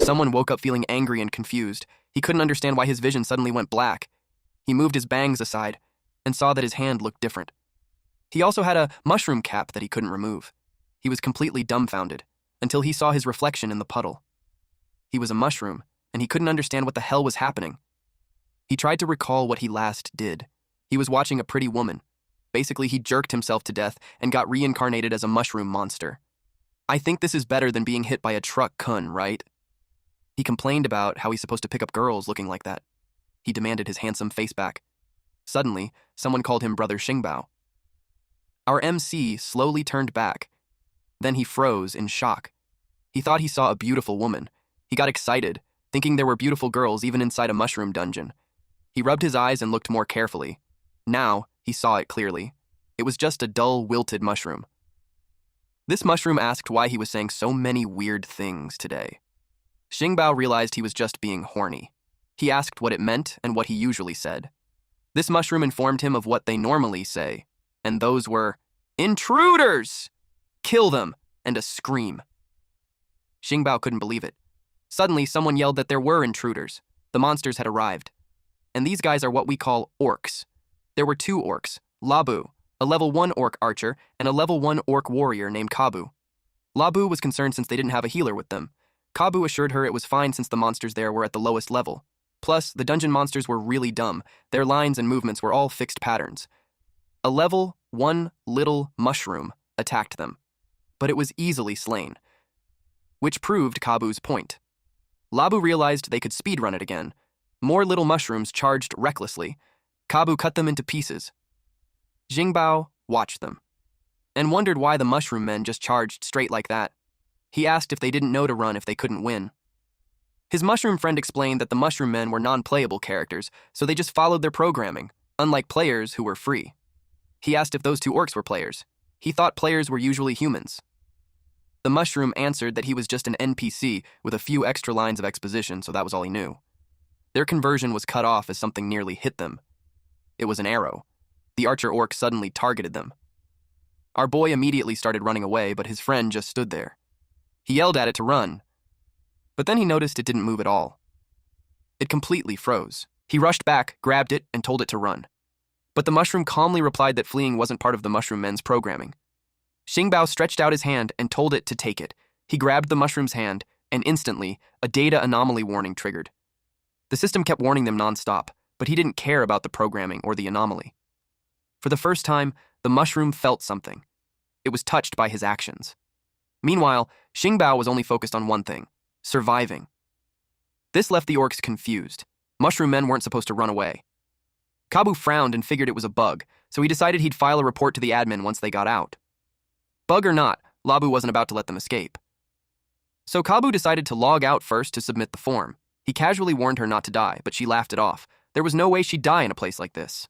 Someone woke up feeling angry and confused. He couldn't understand why his vision suddenly went black. He moved his bangs aside and saw that his hand looked different. He also had a mushroom cap that he couldn't remove. He was completely dumbfounded until he saw his reflection in the puddle. He was a mushroom, and he couldn't understand what the hell was happening. He tried to recall what he last did. He was watching a pretty woman. Basically, he jerked himself to death and got reincarnated as a mushroom monster. I think this is better than being hit by a truck, kun, right? He complained about how he's supposed to pick up girls looking like that. He demanded his handsome face back. Suddenly, someone called him Brother Xingbao. Our MC slowly turned back. Then he froze in shock. He thought he saw a beautiful woman. He got excited, thinking there were beautiful girls even inside a mushroom dungeon. He rubbed his eyes and looked more carefully. Now, he saw it clearly. It was just a dull, wilted mushroom. This mushroom asked why he was saying so many weird things today. Xingbao realized he was just being horny. He asked what it meant and what he usually said. This mushroom informed him of what they normally say, and those were, "Intruders! Kill them!" and a scream. Xingbao couldn't believe it. Suddenly, someone yelled that there were intruders. The monsters had arrived. And these guys are what we call orcs. There were 2 orcs, Labu, a level 1 orc archer, and a level 1 orc warrior named Kabu. Labu was concerned since they didn't have a healer with them. Kabu assured her it was fine since the monsters there were at the lowest level. Plus, the dungeon monsters were really dumb. Their lines and movements were all fixed patterns. A level 1 little mushroom attacked them, but it was easily slain, which proved Kabu's point. Labu realized they could speedrun it again. More little mushrooms charged recklessly. Kabu cut them into pieces. Xingbao watched them and wondered why the mushroom men just charged straight like that. He asked if they didn't know to run if they couldn't win. His mushroom friend explained that the mushroom men were non-playable characters, so they just followed their programming, unlike players who were free. He asked if those 2 orcs were players. He thought players were usually humans. The mushroom answered that he was just an NPC with a few extra lines of exposition, so that was all he knew. Their conversion was cut off as something nearly hit them. It was an arrow. The archer orc suddenly targeted them. Our boy immediately started running away, but his friend just stood there. He yelled at it to run, but then he noticed it didn't move at all. It completely froze. He rushed back, grabbed it, and told it to run. But the mushroom calmly replied that fleeing wasn't part of the mushroom men's programming. Xingbao stretched out his hand and told it to take it. He grabbed the mushroom's hand, and instantly, a data anomaly warning triggered. The system kept warning them nonstop, but he didn't care about the programming or the anomaly. For the first time, the mushroom felt something. It was touched by his actions. Meanwhile, Xingbao was only focused on one thing: surviving. This left the orcs confused. Mushroom men weren't supposed to run away. Kabu frowned and figured it was a bug, so he decided he'd file a report to the admin once they got out. Bug or not, Labu wasn't about to let them escape. So Kabu decided to log out first to submit the form. He casually warned her not to die, but she laughed it off. There was no way she'd die in a place like this.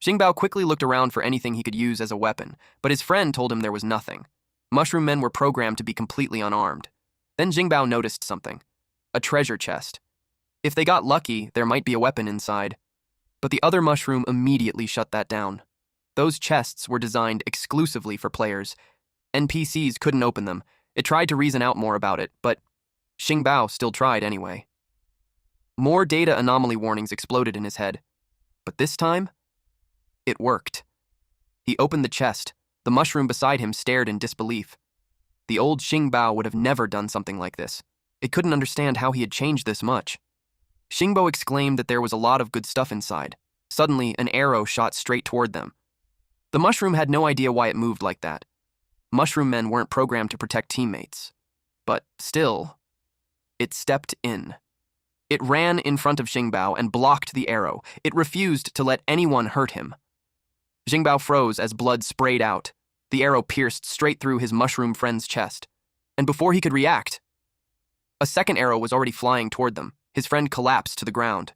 Xingbao quickly looked around for anything he could use as a weapon, but his friend told him there was nothing. Mushroom men were programmed to be completely unarmed. Then Xingbao noticed something: a treasure chest. If they got lucky, there might be a weapon inside. But the other mushroom immediately shut that down. Those chests were designed exclusively for players. NPCs couldn't open them. It tried to reason out more about it, but Xingbao still tried anyway. More data anomaly warnings exploded in his head. But this time, it worked. He opened the chest. The mushroom beside him stared in disbelief. The old Xingbao would have never done something like this. It couldn't understand how he had changed this much. Xingbao exclaimed that there was a lot of good stuff inside. Suddenly, an arrow shot straight toward them. The mushroom had no idea why it moved like that. Mushroom men weren't programmed to protect teammates. But still, it stepped in. It ran in front of Xingbao and blocked the arrow. It refused to let anyone hurt him. Xingbao froze as blood sprayed out. The arrow pierced straight through his mushroom friend's chest. And before he could react, a second arrow was already flying toward them. His friend collapsed to the ground.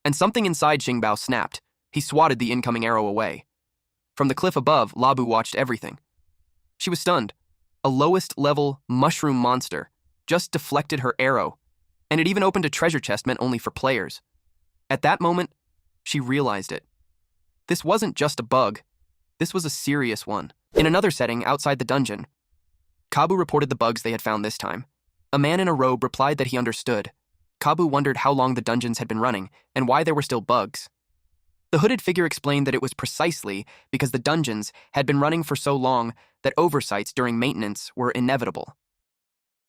And something inside Xingbao snapped. He swatted the incoming arrow away. From the cliff above, Labu watched everything. She was stunned. A lowest-level mushroom monster just deflected her arrow, and it even opened a treasure chest meant only for players. At that moment, she realized it. This wasn't just a bug. This was a serious one. In another setting outside the dungeon, Kabu reported the bugs they had found this time. A man in a robe replied that he understood. Kabu wondered how long the dungeons had been running and why there were still bugs. The hooded figure explained that it was precisely because the dungeons had been running for so long that oversights during maintenance were inevitable.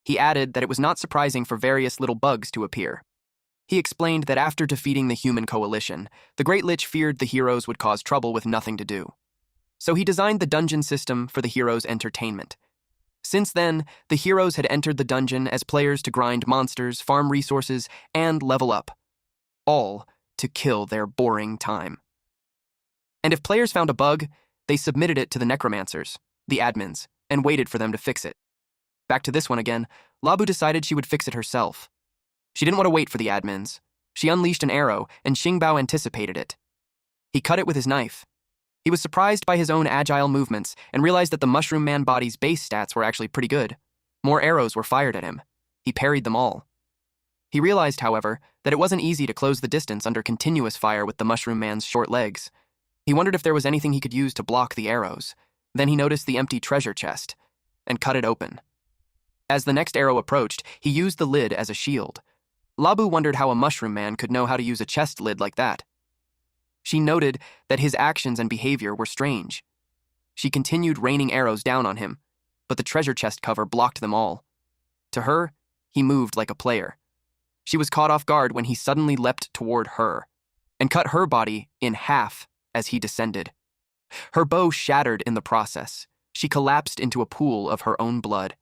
He added that it was not surprising for various little bugs to appear. He explained that after defeating the human coalition, the Great Lich feared the heroes would cause trouble with nothing to do. So he designed the dungeon system for the heroes' entertainment. Since then, the heroes had entered the dungeon as players to grind monsters, farm resources, and level up. All to kill their boring time. And if players found a bug, they submitted it to the necromancers, the admins, and waited for them to fix it. Back to this one again, Labu decided she would fix it herself. She didn't want to wait for the admins. She unleashed an arrow, and Xingbao anticipated it. He cut it with his knife. He was surprised by his own agile movements and realized that the Mushroom Man body's base stats were actually pretty good. More arrows were fired at him. He parried them all. He realized, however, that it wasn't easy to close the distance under continuous fire with the Mushroom Man's short legs. He wondered if there was anything he could use to block the arrows. Then he noticed the empty treasure chest and cut it open. As the next arrow approached, he used the lid as a shield. Labu wondered how a Mushroom Man could know how to use a chest lid like that. She noted that his actions and behavior were strange. She continued raining arrows down on him, but the treasure chest cover blocked them all. To her, he moved like a player. She was caught off guard when he suddenly leapt toward her and cut her body in half as he descended. Her bow shattered in the process. She collapsed into a pool of her own blood.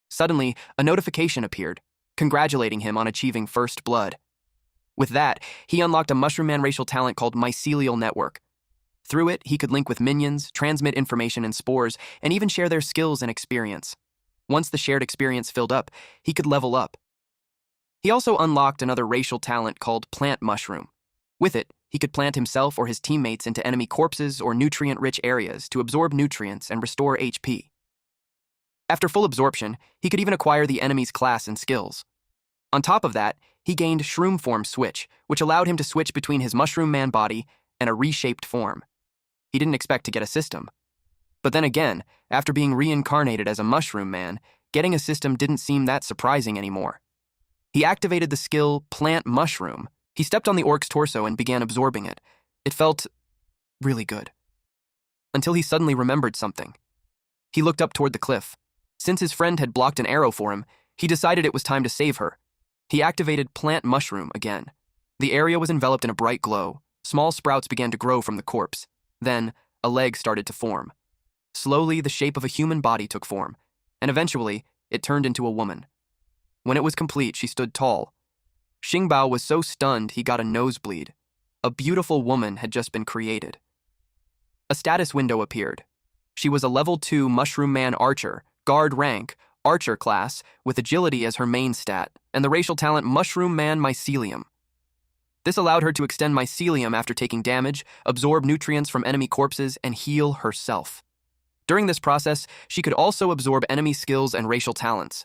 Suddenly, a notification appeared, congratulating him on achieving first blood. With that, he unlocked a Mushroom Man racial talent called Mycelial Network. Through it, he could link with minions, transmit information and spores, and even share their skills and experience. Once the shared experience filled up, he could level up. He also unlocked another racial talent called Plant Mushroom. With it, he could plant himself or his teammates into enemy corpses or nutrient-rich areas to absorb nutrients and restore HP. After full absorption, he could even acquire the enemy's class and skills. On top of that, he gained Shroom Form Switch, which allowed him to switch between his Mushroom Man body and a reshaped form. He didn't expect to get a system. But then again, after being reincarnated as a Mushroom Man, getting a system didn't seem that surprising anymore. He activated the skill Plant Mushroom. He stepped on the orc's torso and began absorbing it. It felt really good. Until he suddenly remembered something. He looked up toward the cliff. Since his friend had blocked an arrow for him, he decided it was time to save her. He activated Plant Mushroom again. The area was enveloped in a bright glow. Small sprouts began to grow from the corpse. Then, a leg started to form. Slowly, the shape of a human body took form, and eventually, it turned into a woman. When it was complete, she stood tall. Xingbao was so stunned he got a nosebleed. A beautiful woman had just been created. A status window appeared. She was a level 2 Mushroom Man Archer, guard rank, Archer class, with agility as her main stat, and the racial talent Mushroom Man Mycelium. This allowed her to extend mycelium after taking damage, absorb nutrients from enemy corpses, and heal herself. During this process, she could also absorb enemy skills and racial talents.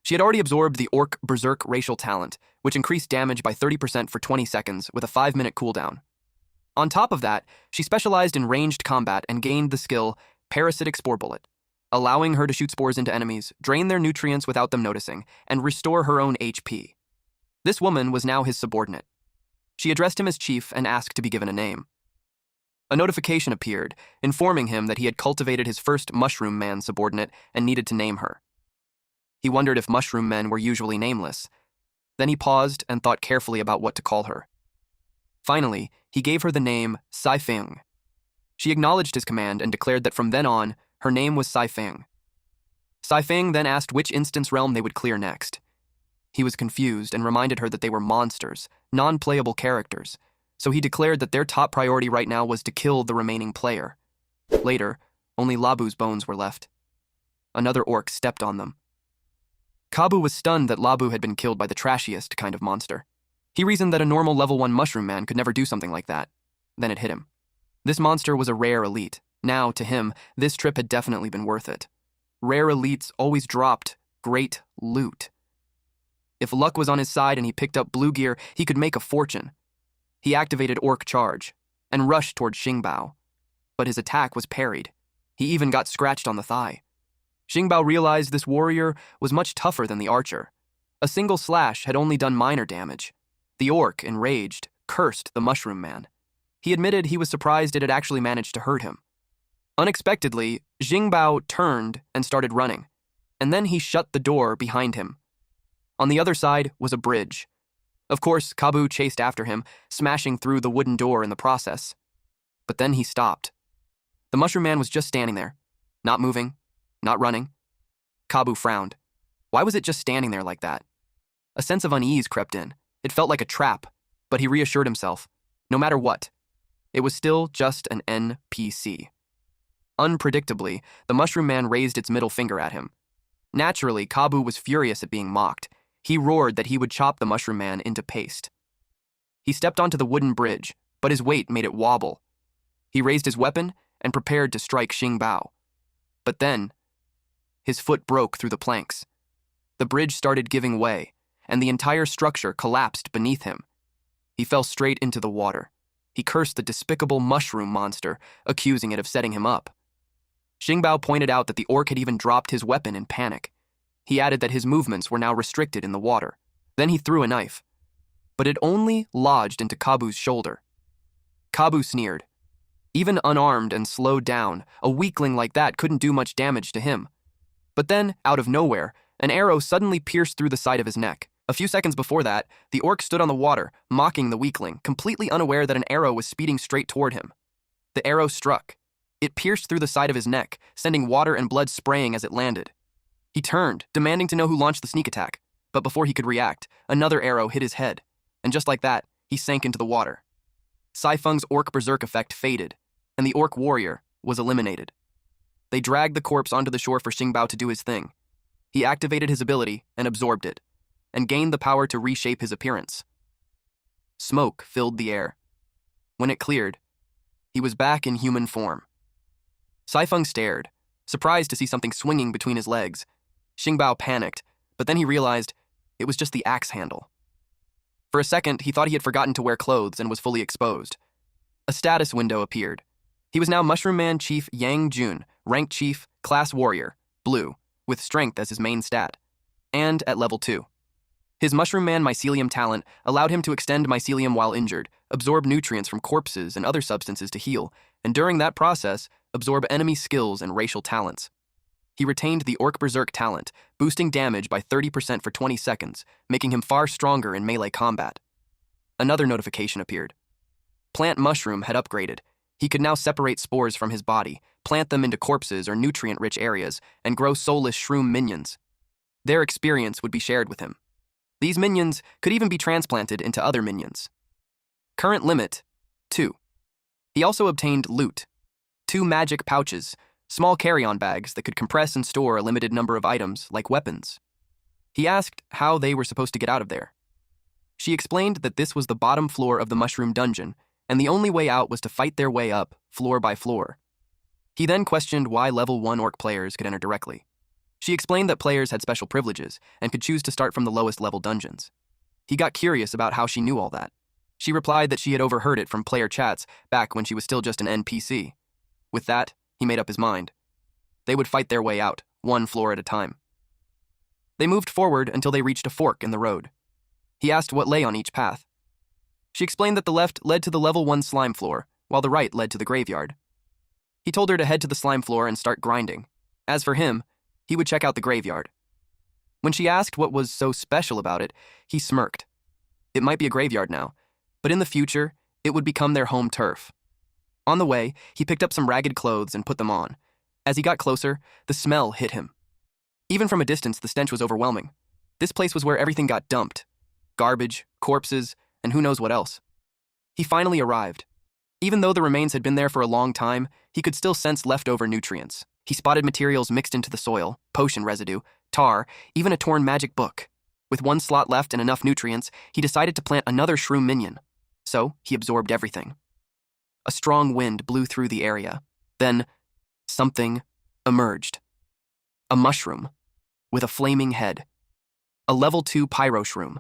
She had already absorbed the Orc Berserk racial talent, which increased damage by 30% for 20 seconds with a 5-minute cooldown. On top of that, she specialized in ranged combat and gained the skill Parasitic Spore Bullet, allowing her to shoot spores into enemies, drain their nutrients without them noticing, and restore her own HP. This woman was now his subordinate. She addressed him as chief and asked to be given a name. A notification appeared, informing him that he had cultivated his first Mushroom Man subordinate and needed to name her. He wondered if Mushroom Men were usually nameless. Then he paused and thought carefully about what to call her. Finally, he gave her the name Saifeng. She acknowledged his command and declared that from then on, her name was Saifeng. Saifeng then asked which instance realm they would clear next. He was confused and reminded her that they were monsters, non-playable characters, so he declared that their top priority right now was to kill the remaining player. Later, only Labu's bones were left. Another orc stepped on them. Kabu was stunned that Labu had been killed by the trashiest kind of monster. He reasoned that a normal level 1 Mushroom Man could never do something like that. Then it hit him. This monster was a rare elite. Now, to him, this trip had definitely been worth it. Rare elites always dropped great loot. If luck was on his side and he picked up blue gear, he could make a fortune. He activated Orc Charge and rushed toward Xingbao. But his attack was parried. He even got scratched on the thigh. Xingbao realized this warrior was much tougher than the archer, A single slash had only done minor damage. The orc, enraged, cursed the mushroom man. He admitted he was surprised it had actually managed to hurt him. Unexpectedly, Jingbao turned and started running, and then he shut the door behind him. On the other side was a bridge. Of course, Kabu chased after him, smashing through the wooden door in the process. But then he stopped. The mushroom man was just standing there, not moving, not running. Kabu frowned. Why was it just standing there like that? A sense of unease crept in. It felt like a trap, but he reassured himself. No matter what, it was still just an NPC. Unpredictably, the mushroom man raised its middle finger at him. Naturally, Kabu was furious at being mocked. He roared that he would chop the mushroom man into paste. He stepped onto the wooden bridge, but his weight made it wobble. He raised his weapon and prepared to strike Jingbao. But then, his foot broke through the planks. The bridge started giving way, and the entire structure collapsed beneath him. He fell straight into the water. He cursed the despicable mushroom monster, accusing it of setting him up. Jingbao pointed out that the orc had even dropped his weapon in panic. He added that his movements were now restricted in the water. Then he threw a knife, but it only lodged into Kabu's shoulder. Kabu sneered. Even unarmed and slowed down, a weakling like that couldn't do much damage to him. But then, out of nowhere, an arrow suddenly pierced through the side of his neck. A few seconds before that, the orc stood on the water, mocking the weakling, completely unaware that an arrow was speeding straight toward him. The arrow struck. It pierced through the side of his neck, sending water and blood spraying as it landed. He turned, demanding to know who launched the sneak attack, but before he could react, another arrow hit his head, and just like that, he sank into the water. Saifeng's orc berserk effect faded, and the orc warrior was eliminated. They dragged the corpse onto the shore for Jingbao to do his thing. He activated his ability and absorbed it, and gained the power to reshape his appearance. Smoke filled the air. When it cleared, he was back in human form. Saifeng stared, surprised to see something swinging between his legs. Jingbao panicked, but then he realized it was just the axe handle. For a second, he thought he had forgotten to wear clothes and was fully exposed. A status window appeared. He was now Mushroom Man Chief Yang Jun, Rank Chief, Class Warrior, Blue, with Strength as his main stat, and at level 2. His Mushroom Man Mycelium talent allowed him to extend mycelium while injured, absorb nutrients from corpses and other substances to heal, and during that process, absorb enemy skills and racial talents. He retained the Orc Berserk talent, boosting damage by 30% for 20 seconds, making him far stronger in melee combat. Another notification appeared. Plant Mushroom had upgraded. He could now separate spores from his body, plant them into corpses or nutrient-rich areas, and grow soulless shroom minions. Their experience would be shared with him. These minions could even be transplanted into other minions. Current limit, 2. He also obtained loot. 2 magic pouches, small carry-on bags that could compress and store a limited number of items, like weapons. He asked how they were supposed to get out of there. She explained that this was the bottom floor of the mushroom dungeon, and the only way out was to fight their way up, floor by floor. He then questioned why level 1 orc players could enter directly. She explained that players had special privileges and could choose to start from the lowest level dungeons. He got curious about how she knew all that. She replied that she had overheard it from player chats back when she was still just an NPC. With that, he made up his mind. They would fight their way out, 1 floor at a time. They moved forward until they reached a fork in the road. He asked what lay on each path. She explained that the left led to the level 1 slime floor, while the right led to the graveyard. He told her to head to the slime floor and start grinding. As for him, he would check out the graveyard. When she asked what was so special about it, he smirked. It might be a graveyard now, but in the future, it would become their home turf. On the way, he picked up some ragged clothes and put them on. As he got closer, the smell hit him. Even from a distance, the stench was overwhelming. This place was where everything got dumped. Garbage, corpses, and who knows what else. He finally arrived. Even though the remains had been there for a long time, he could still sense leftover nutrients. He spotted materials mixed into the soil, potion residue, tar, even a torn magic book. With 1 slot left and enough nutrients, he decided to plant another shroom minion. So, he absorbed everything. A strong wind blew through the area. Then, something emerged. A mushroom, with a flaming head. A level 2 pyro shroom.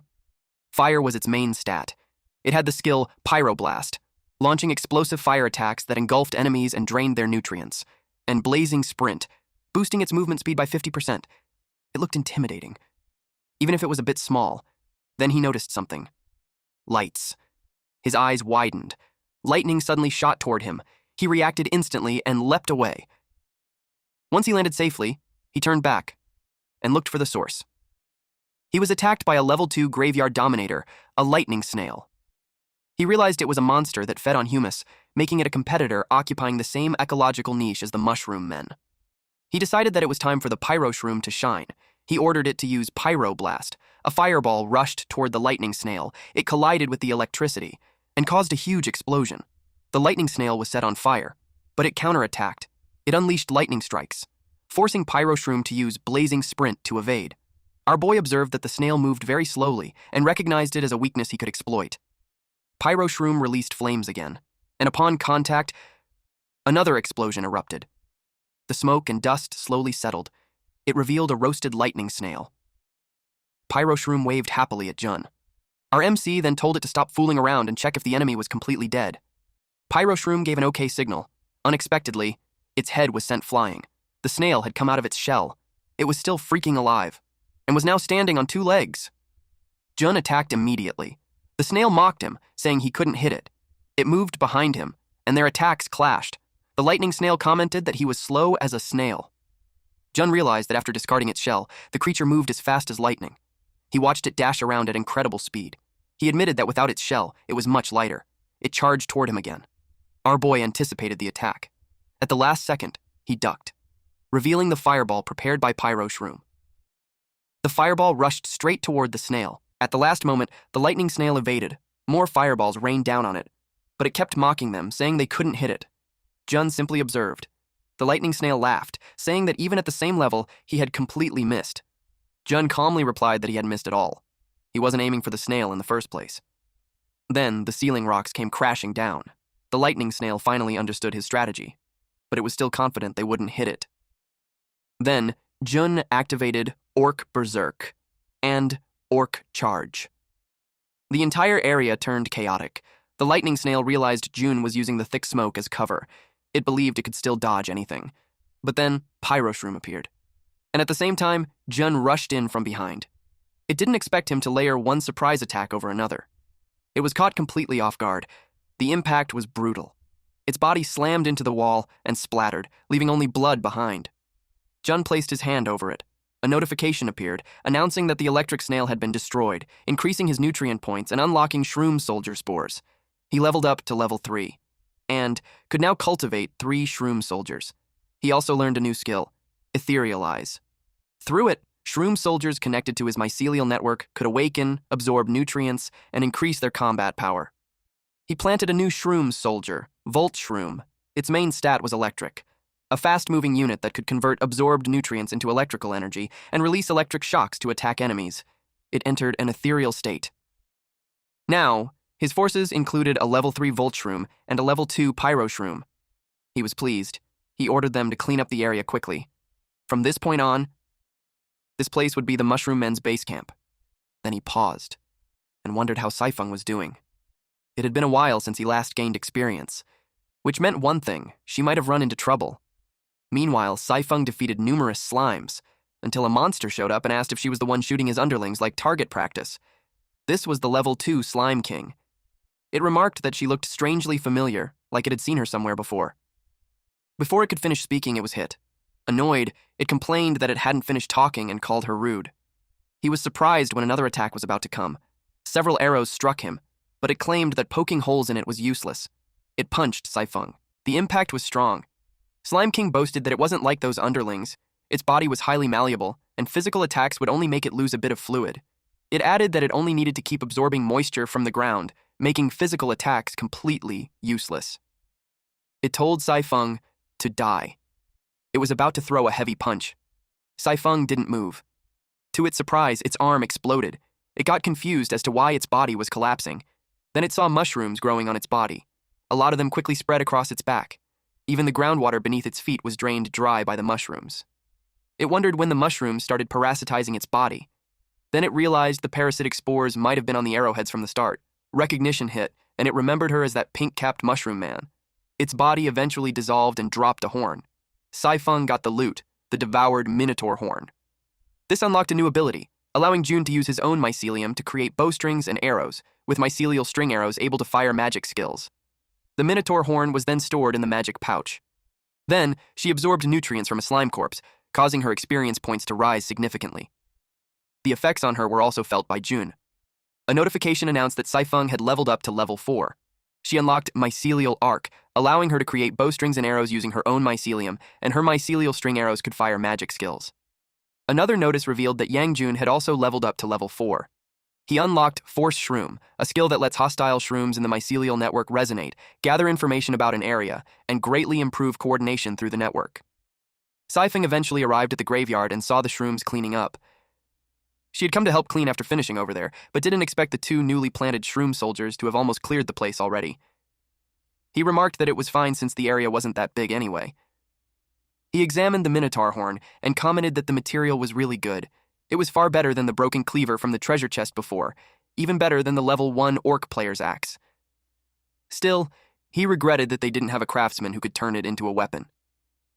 Fire was its main stat. It had the skill Pyroblast, launching explosive fire attacks that engulfed enemies and drained their nutrients, and Blazing Sprint, boosting its movement speed by 50%. It looked intimidating. even if it was a bit small. Then he noticed something. Lights. His eyes widened. Lightning suddenly shot toward him. He reacted instantly and leapt away. Once he landed safely, he turned back and looked for the source. He was attacked by a level 2 graveyard dominator, a lightning snail. He realized it was a monster that fed on humus, making it a competitor occupying the same ecological niche as the mushroom men. He decided that it was time for the pyro shroom to shine. He ordered it to use pyroblast. A fireball rushed toward the lightning snail. It collided with the electricity and caused a huge explosion. The lightning snail was set on fire, but it counterattacked. It unleashed lightning strikes, forcing pyro shroom to use blazing sprint to evade. Our boy observed that the snail moved very slowly and recognized it as a weakness he could exploit. Pyro shroom released flames again, and upon contact, another explosion erupted. The smoke and dust slowly settled. It revealed a roasted lightning snail. Pyro shroom waved happily at Jun. Our MC then told it to stop fooling around and check if the enemy was completely dead. Pyro shroom gave an okay signal. Unexpectedly, its head was sent flying. The snail had come out of its shell. It was still freaking alive, and was now standing on 2 legs. Jun attacked immediately. The snail mocked him, saying he couldn't hit it. It moved behind him, and their attacks clashed. The lightning snail commented that he was slow as a snail. Jun realized that after discarding its shell, the creature moved as fast as lightning. He watched it dash around at incredible speed. He admitted that without its shell, it was much lighter. It charged toward him again. Our boy anticipated the attack. At the last second, he ducked, revealing the fireball prepared by Pyro Shroom. The fireball rushed straight toward the snail. At the last moment, the lightning snail evaded. More fireballs rained down on it, but it kept mocking them, saying they couldn't hit it. Jun simply observed. The lightning snail laughed, saying that even at the same level, he had completely missed. Jun calmly replied that he hadn't missed at all. He wasn't aiming for the snail in the first place. Then, the ceiling rocks came crashing down. The lightning snail finally understood his strategy, but it was still confident they wouldn't hit it. Then, Jun activated Orc Berserk and Orc Charge. The entire area turned chaotic. The lightning snail realized Jun was using the thick smoke as cover. It believed it could still dodge anything. But then, Pyro Shroom appeared. And at the same time, Jun rushed in from behind. It didn't expect him to layer one surprise attack over another. It was caught completely off guard. The impact was brutal. Its body slammed into the wall and splattered, leaving only blood behind. Jun placed his hand over it. A notification appeared, announcing that the electric snail had been destroyed, increasing his nutrient points and unlocking Shroom Soldier spores. He leveled up to level 3, and could now cultivate 3 Shroom Soldiers. He also learned a new skill, Etherealize. Through it, Shroom Soldiers connected to his mycelial network could awaken, absorb nutrients, and increase their combat power. He planted a new Shroom Soldier, Volt Shroom. Its main stat was electric, a fast-moving unit that could convert absorbed nutrients into electrical energy and release electric shocks to attack enemies. It entered an ethereal state. Now, his forces included a level 3 Volt Shroom and a level 2 Pyro Shroom. He was pleased. He ordered them to clean up the area quickly. From this point on, this place would be the Mushroom Men's base camp. Then he paused and wondered how Saifeng was doing. It had been a while since he last gained experience, which meant one thing: she might have run into trouble. Meanwhile, Saifeng defeated numerous slimes, until a monster showed up and asked if she was the one shooting his underlings like target practice. This was the level 2 Slime King. It remarked that she looked strangely familiar, like it had seen her somewhere before. Before it could finish speaking, it was hit. Annoyed, it complained that it hadn't finished talking and called her rude. He was surprised when another attack was about to come. Several arrows struck him, but it claimed that poking holes in it was useless. It punched Saifeng. The impact was strong. Slime King boasted that it wasn't like those underlings. Its body was highly malleable, and physical attacks would only make it lose a bit of fluid. It added that it only needed to keep absorbing moisture from the ground, making physical attacks completely useless. It told Saifeng to die. It was about to throw a heavy punch. Saifeng didn't move. To its surprise, its arm exploded. It got confused as to why its body was collapsing. Then it saw mushrooms growing on its body. A lot of them quickly spread across its back. Even the groundwater beneath its feet was drained dry by the mushrooms. It wondered when the mushrooms started parasitizing its body. Then it realized the parasitic spores might have been on the arrowheads from the start. Recognition hit, and it remembered her as that pink-capped mushroom man. Its body eventually dissolved and dropped a horn. Saifeng got the loot, the devoured Minotaur horn. This unlocked a new ability, allowing June to use his own mycelium to create bowstrings and arrows, with mycelial string arrows able to fire magic skills. The Minotaur horn was then stored in the magic pouch. Then, she absorbed nutrients from a slime corpse, causing her experience points to rise significantly. The effects on her were also felt by June. A notification announced that Saifeng had leveled up to level 4. She unlocked Mycelial Arc, allowing her to create bowstrings and arrows using her own mycelium, and her mycelial string arrows could fire magic skills. Another notice revealed that Yang Jun had also leveled up to level 4. He unlocked Force Shroom, a skill that lets hostile shrooms in the mycelial network resonate, gather information about an area, and greatly improve coordination through the network. Saifeng eventually arrived at the graveyard and saw the shrooms cleaning up. She had come to help clean after finishing over there, but didn't expect the 2 newly planted shroom soldiers to have almost cleared the place already. He remarked that it was fine since the area wasn't that big anyway. He examined the Minotaur horn and commented that the material was really good. It was far better than the broken cleaver from the treasure chest before, even better than the level 1 orc player's axe. Still, he regretted that they didn't have a craftsman who could turn it into a weapon.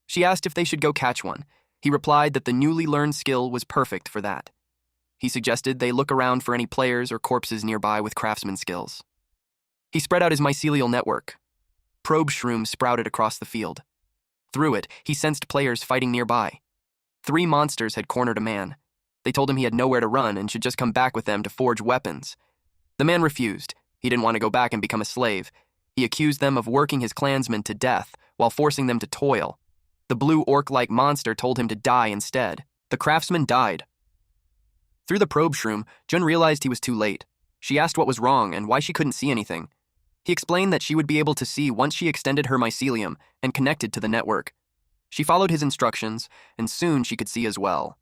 She asked if they should go catch one. He replied that the newly learned skill was perfect for that. He suggested they look around for any players or corpses nearby with craftsman skills. He spread out his mycelial network. Probe shrooms sprouted across the field. Through it, he sensed players fighting nearby. 3 monsters had cornered a man. They told him he had nowhere to run and should just come back with them to forge weapons. The man refused. He didn't want to go back and become a slave. He accused them of working his clansmen to death while forcing them to toil. The blue orc-like monster told him to die instead. The craftsman died. Through the probe shroom, Jun realized he was too late. She asked what was wrong and why she couldn't see anything. He explained that she would be able to see once she extended her mycelium and connected to the network. She followed his instructions, and soon she could see as well.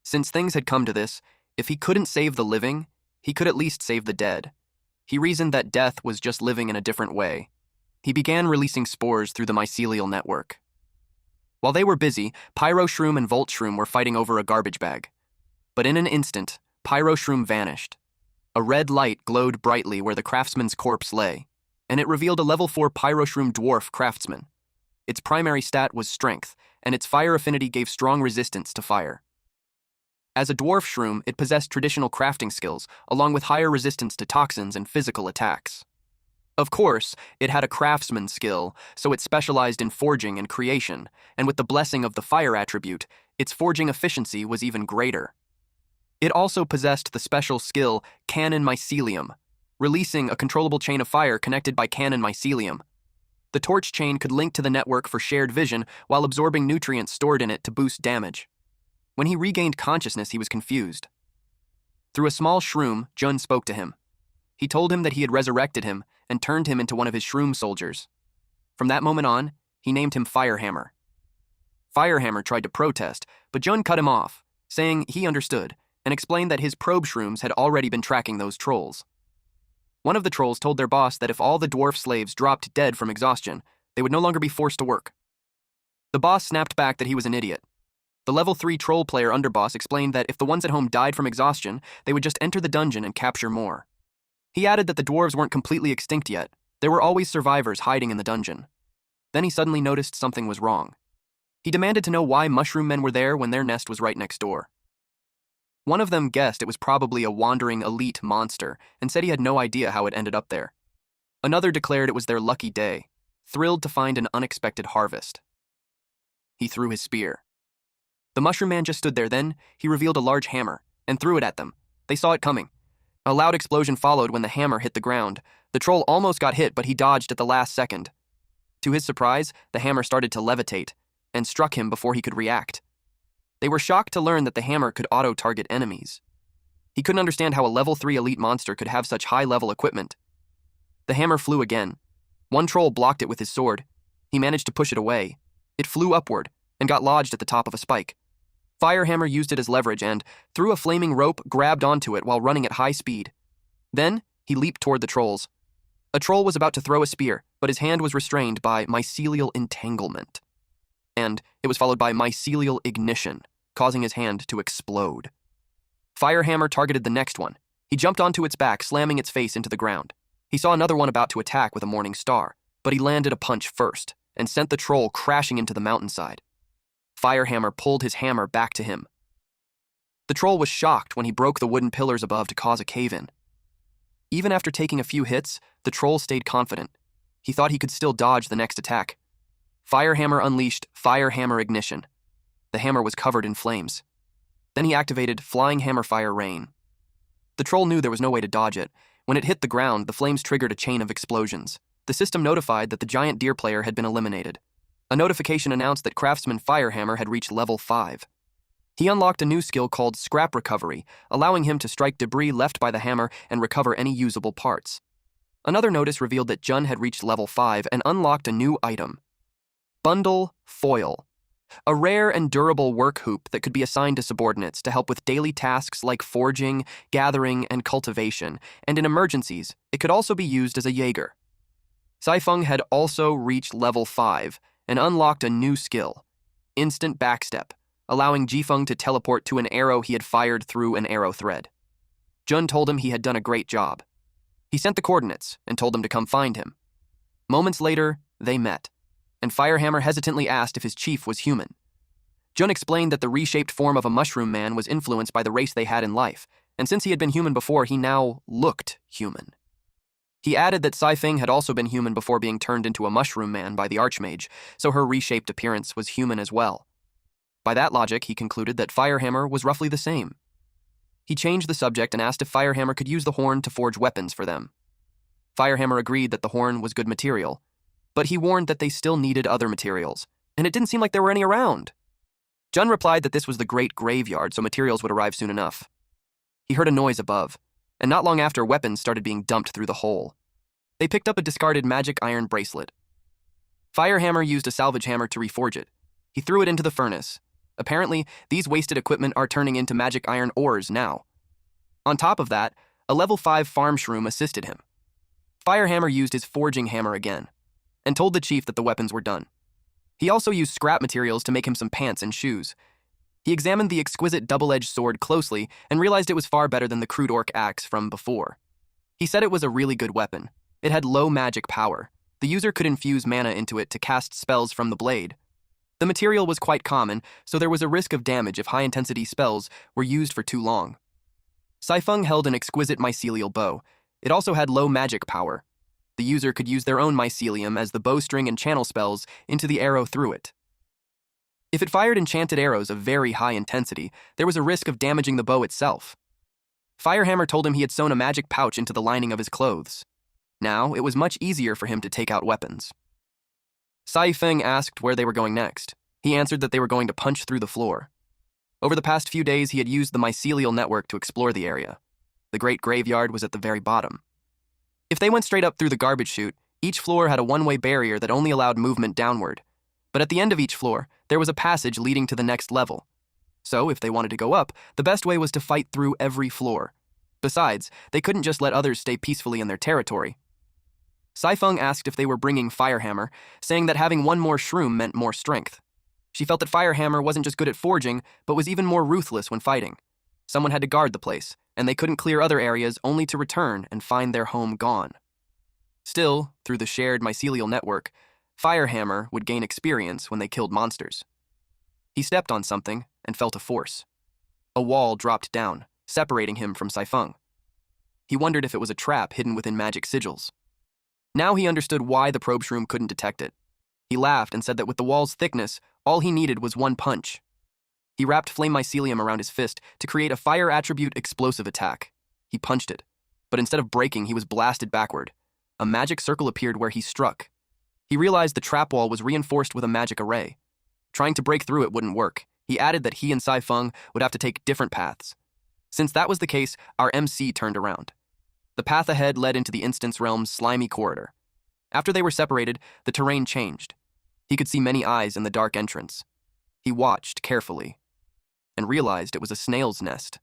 Since things had come to this, if he couldn't save the living, he could at least save the dead. He reasoned that death was just living in a different way. He began releasing spores through the mycelial network. While they were busy, Pyro Shroom and Volt Shroom were fighting over a garbage bag. But in an instant, Pyro Shroom vanished. A red light glowed brightly where the craftsman's corpse lay, and it revealed a level 4 Pyro Shroom dwarf craftsman. Its primary stat was strength, and its fire affinity gave strong resistance to fire. As a dwarf shroom, it possessed traditional crafting skills, along with higher resistance to toxins and physical attacks. Of course, it had a craftsman skill, so it specialized in forging and creation, and with the blessing of the fire attribute, its forging efficiency was even greater. It also possessed the special skill Cannon Mycelium, releasing a controllable chain of fire connected by Cannon Mycelium. The torch chain could link to the network for shared vision while absorbing nutrients stored in it to boost damage. When he regained consciousness, he was confused. Through a small shroom, Jun spoke to him. He told him that he had resurrected him and turned him into one of his shroom soldiers. From that moment on, he named him Firehammer. Firehammer tried to protest, but Jun cut him off, saying he understood, and explained that his probe shrooms had already been tracking those trolls. One of the trolls told their boss that if all the dwarf slaves dropped dead from exhaustion, they would no longer be forced to work. The boss snapped back that he was an idiot. The level 3 troll player underboss explained that if the ones at home died from exhaustion, they would just enter the dungeon and capture more. He added that the dwarves weren't completely extinct yet. There were always survivors hiding in the dungeon. Then he suddenly noticed something was wrong. He demanded to know why mushroom men were there when their nest was right next door. One of them guessed it was probably a wandering elite monster and said he had no idea how it ended up there. Another declared it was their lucky day, thrilled to find an unexpected harvest. He threw his spear. The mushroom man just stood there. Then he revealed a large hammer and threw it at them. They saw it coming. A loud explosion followed when the hammer hit the ground. The troll almost got hit, but he dodged at the last second. To his surprise, the hammer started to levitate and struck him before he could react. They were shocked to learn that the hammer could auto-target enemies. He couldn't understand how a level 3 elite monster could have such high-level equipment. The hammer flew again. One troll blocked it with his sword. He managed to push it away. It flew upward and got lodged at the top of a spike. Firehammer used it as leverage and, through a flaming rope, grabbed onto it while running at high speed. Then, he leaped toward the trolls. A troll was about to throw a spear, but his hand was restrained by mycelial entanglement. And it was followed by mycelial ignition, causing his hand to explode. Firehammer targeted the next one. He jumped onto its back, slamming its face into the ground. He saw another one about to attack with a morning star, but he landed a punch first and sent the troll crashing into the mountainside. Firehammer pulled his hammer back to him. The troll was shocked when he broke the wooden pillars above to cause a cave-in. Even after taking a few hits, the troll stayed confident. He thought he could still dodge the next attack. Firehammer unleashed Firehammer Ignition. The hammer was covered in flames. Then he activated Flying Hammer Fire Rain. The troll knew there was no way to dodge it. When it hit the ground, the flames triggered a chain of explosions. The system notified that the giant deer player had been eliminated. A notification announced that Craftsman Firehammer had reached level 5. He unlocked a new skill called Scrap Recovery, allowing him to strike debris left by the hammer and recover any usable parts. Another notice revealed that Jun had reached level 5 and unlocked a new item. Bundle Foil. A rare and durable work hoop that could be assigned to subordinates to help with daily tasks like forging, gathering, and cultivation, and in emergencies, it could also be used as a Jaeger. Saifeng had also reached level 5 and unlocked a new skill, Instant Backstep, allowing Jifeng to teleport to an arrow he had fired through an arrow thread. Jun told him he had done a great job. He sent the coordinates and told them to come find him. Moments later, they met, and Firehammer hesitantly asked if his chief was human. Jun explained that the reshaped form of a mushroom man was influenced by the race they had in life, and since he had been human before, he now looked human. He added that Saifeng had also been human before being turned into a mushroom man by the Archmage, so her reshaped appearance was human as well. By that logic, he concluded that Firehammer was roughly the same. He changed the subject and asked if Firehammer could use the horn to forge weapons for them. Firehammer agreed that the horn was good material, but he warned that they still needed other materials, and it didn't seem like there were any around. Jun replied that this was the Great Graveyard, so materials would arrive soon enough. He heard a noise above, and not long after, weapons started being dumped through the hole. They picked up a discarded magic iron bracelet. Firehammer used a salvage hammer to reforge it. He threw it into the furnace. Apparently, these wasted equipment are turning into magic iron ores now. On top of that, a level 5 farm shroom assisted him. Firehammer used his forging hammer again, and told the chief that the weapons were done. He also used scrap materials to make him some pants and shoes. He examined the exquisite double-edged sword closely and realized it was far better than the crude orc axe from before. He said it was a really good weapon. It had low magic power. The user could infuse mana into it to cast spells from the blade. The material was quite common, so there was a risk of damage if high-intensity spells were used for too long. Saifeng held an exquisite mycelial bow. It also had low magic power. The user could use their own mycelium as the bowstring and channel spells into the arrow through it. If it fired enchanted arrows of very high intensity, there was a risk of damaging the bow itself. Firehammer told him he had sewn a magic pouch into the lining of his clothes. Now, it was much easier for him to take out weapons. Saifeng asked where they were going next. He answered that they were going to punch through the floor. Over the past few days, he had used the mycelial network to explore the area. The Great Graveyard was at the very bottom. If they went straight up through the garbage chute, each floor had a one-way barrier that only allowed movement downward. But at the end of each floor, there was a passage leading to the next level. So, if they wanted to go up, the best way was to fight through every floor. Besides, they couldn't just let others stay peacefully in their territory. Saifeng asked if they were bringing Firehammer, saying that having one more shroom meant more strength. She felt that Firehammer wasn't just good at forging, but was even more ruthless when fighting. Someone had to guard the place, and they couldn't clear other areas only to return and find their home gone. Still, through the shared mycelial network, Firehammer would gain experience when they killed monsters. He stepped on something and felt a force. A wall dropped down, separating him from Saifeng. He wondered if it was a trap hidden within magic sigils. Now he understood why the probe shroom couldn't detect it. He laughed and said that with the wall's thickness, all he needed was one punch. He wrapped flame mycelium around his fist to create a fire attribute explosive attack. He punched it, but instead of breaking, he was blasted backward. A magic circle appeared where he struck. He realized the trap wall was reinforced with a magic array. Trying to break through it wouldn't work. He added that he and Saifeng would have to take different paths. Since that was the case, our MC turned around. The path ahead led into the Instance Realm's slimy corridor. After they were separated, the terrain changed. He could see many eyes in the dark entrance. He watched carefully and realized it was a snail's nest.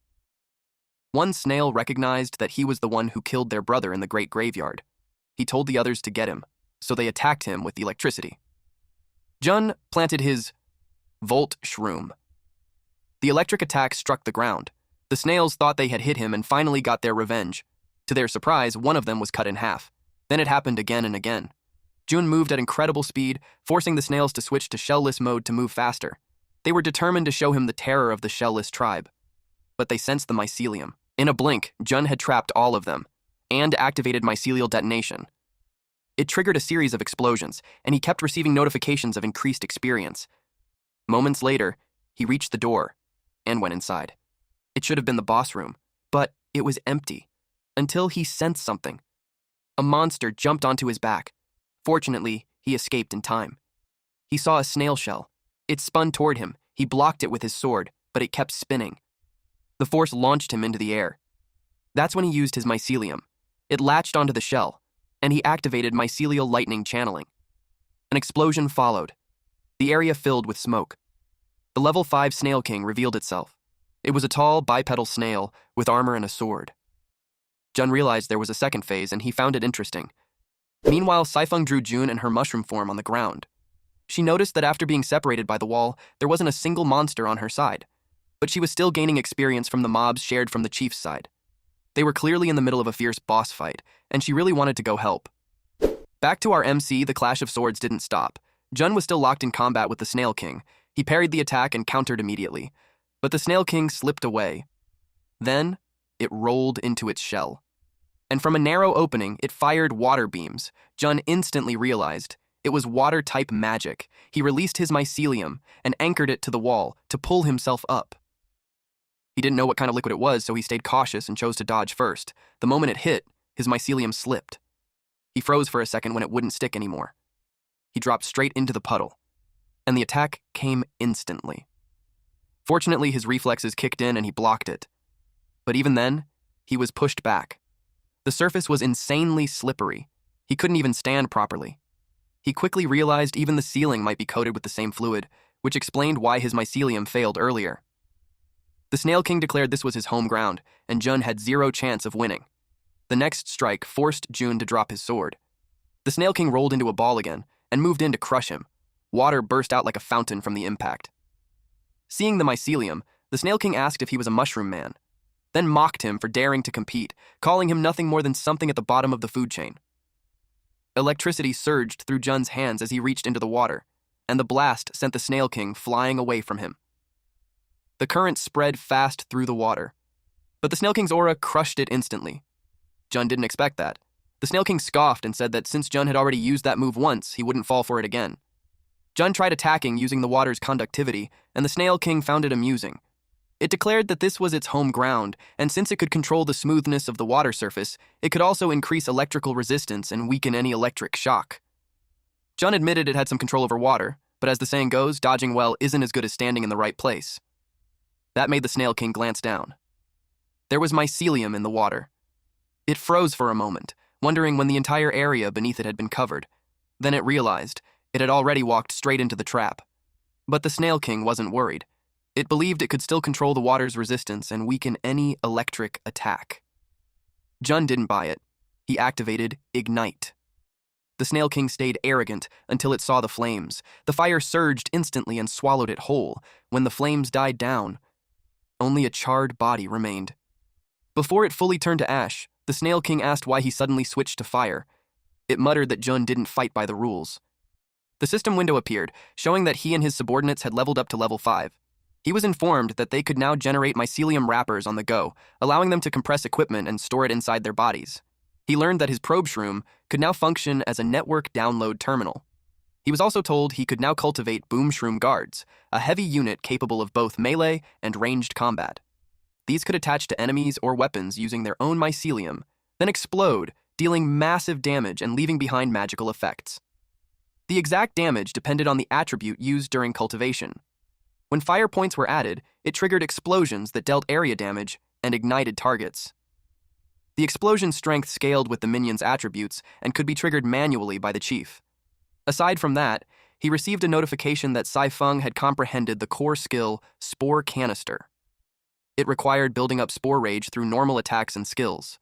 One snail recognized that he was the one who killed their brother in the Great Graveyard. He told the others to get him, so they attacked him with electricity. Jun planted his Volt Shroom. The electric attack struck the ground. The snails thought they had hit him and finally got their revenge. To their surprise, one of them was cut in half. Then it happened again and again. Jun moved at incredible speed, forcing the snails to switch to shellless mode to move faster. They were determined to show him the terror of the shellless tribe. but they sensed the mycelium. In a blink, Jun had trapped all of them and activated mycelial detonation. It triggered a series of explosions, and he kept receiving notifications of increased experience. Moments later, he reached the door and went inside. It should have been the boss room, but it was empty, until he sensed something. A monster jumped onto his back. Fortunately, he escaped in time. He saw a snail shell. It spun toward him. He blocked it with his sword, but it kept spinning. The force launched him into the air. That's when he used his mycelium. It latched onto the shell, and he activated mycelial lightning channeling. An explosion followed. The area filled with smoke. The level 5 Snail King revealed itself. It was a tall, bipedal snail with armor and a sword. Jun realized there was a second phase, and he found it interesting. Meanwhile, Saifeng drew Jun in her mushroom form on the ground. She noticed that after being separated by the wall, there wasn't a single monster on her side, but she was still gaining experience from the mobs shared from the chief's side. They were clearly in the middle of a fierce boss fight, and she really wanted to go help. Back to our MC, the clash of swords didn't stop. Jun was still locked in combat with the Snail King. He parried the attack and countered immediately, but the Snail King slipped away. Then, it rolled into its shell. And from a narrow opening, it fired water beams. Jun instantly realized it was water-type magic. He released his mycelium and anchored it to the wall to pull himself up. He didn't know what kind of liquid it was, so he stayed cautious and chose to dodge first. The moment it hit, his mycelium slipped. He froze for a second when it wouldn't stick anymore. He dropped straight into the puddle, and the attack came instantly. Fortunately, his reflexes kicked in and he blocked it. But even then, he was pushed back. The surface was insanely slippery. He couldn't even stand properly. He quickly realized even the ceiling might be coated with the same fluid, which explained why his mycelium failed earlier. The Snail King declared this was his home ground, and Jun had zero chance of winning. The next strike forced Jun to drop his sword. The Snail King rolled into a ball again and moved in to crush him. Water burst out like a fountain from the impact. Seeing the mycelium, the Snail King asked if he was a mushroom man, then mocked him for daring to compete, calling him nothing more than something at the bottom of the food chain. Electricity surged through Jun's hands as he reached into the water, and the blast sent the Snail King flying away from him. The current spread fast through the water, but the Snail King's aura crushed it instantly. Jun didn't expect that. The Snail King scoffed and said that since Jun had already used that move once, he wouldn't fall for it again. Jun tried attacking using the water's conductivity, and the Snail King found it amusing. It declared that this was its home ground, and since it could control the smoothness of the water surface, it could also increase electrical resistance and weaken any electric shock. Jun admitted it had some control over water, but as the saying goes, dodging well isn't as good as standing in the right place. That made the Snail King glance down. There was mycelium in the water. It froze for a moment, wondering when the entire area beneath it had been covered. Then it realized it had already walked straight into the trap. But the Snail King wasn't worried. It believed it could still control the water's resistance and weaken any electric attack. Jun didn't buy it. He activated Ignite. The Snail King stayed arrogant until it saw the flames. The fire surged instantly and swallowed it whole. When the flames died down, only a charred body remained. Before it fully turned to ash, the Snail King asked why he suddenly switched to fire. It muttered that Jun didn't fight by the rules. The system window appeared, showing that he and his subordinates had leveled up to level 5. He was informed that they could now generate mycelium wrappers on the go, allowing them to compress equipment and store it inside their bodies. He learned that his probe shroom could now function as a network download terminal. He was also told he could now cultivate boom shroom guards, a heavy unit capable of both melee and ranged combat. These could attach to enemies or weapons using their own mycelium, then explode, dealing massive damage and leaving behind magical effects. The exact damage depended on the attribute used during cultivation. When fire points were added, it triggered explosions that dealt area damage and ignited targets. The explosion strength scaled with the minion's attributes and could be triggered manually by the chief. Aside from that, he received a notification that Saifeng had comprehended the core skill Spore Canister. It required building up Spore Rage through normal attacks and skills.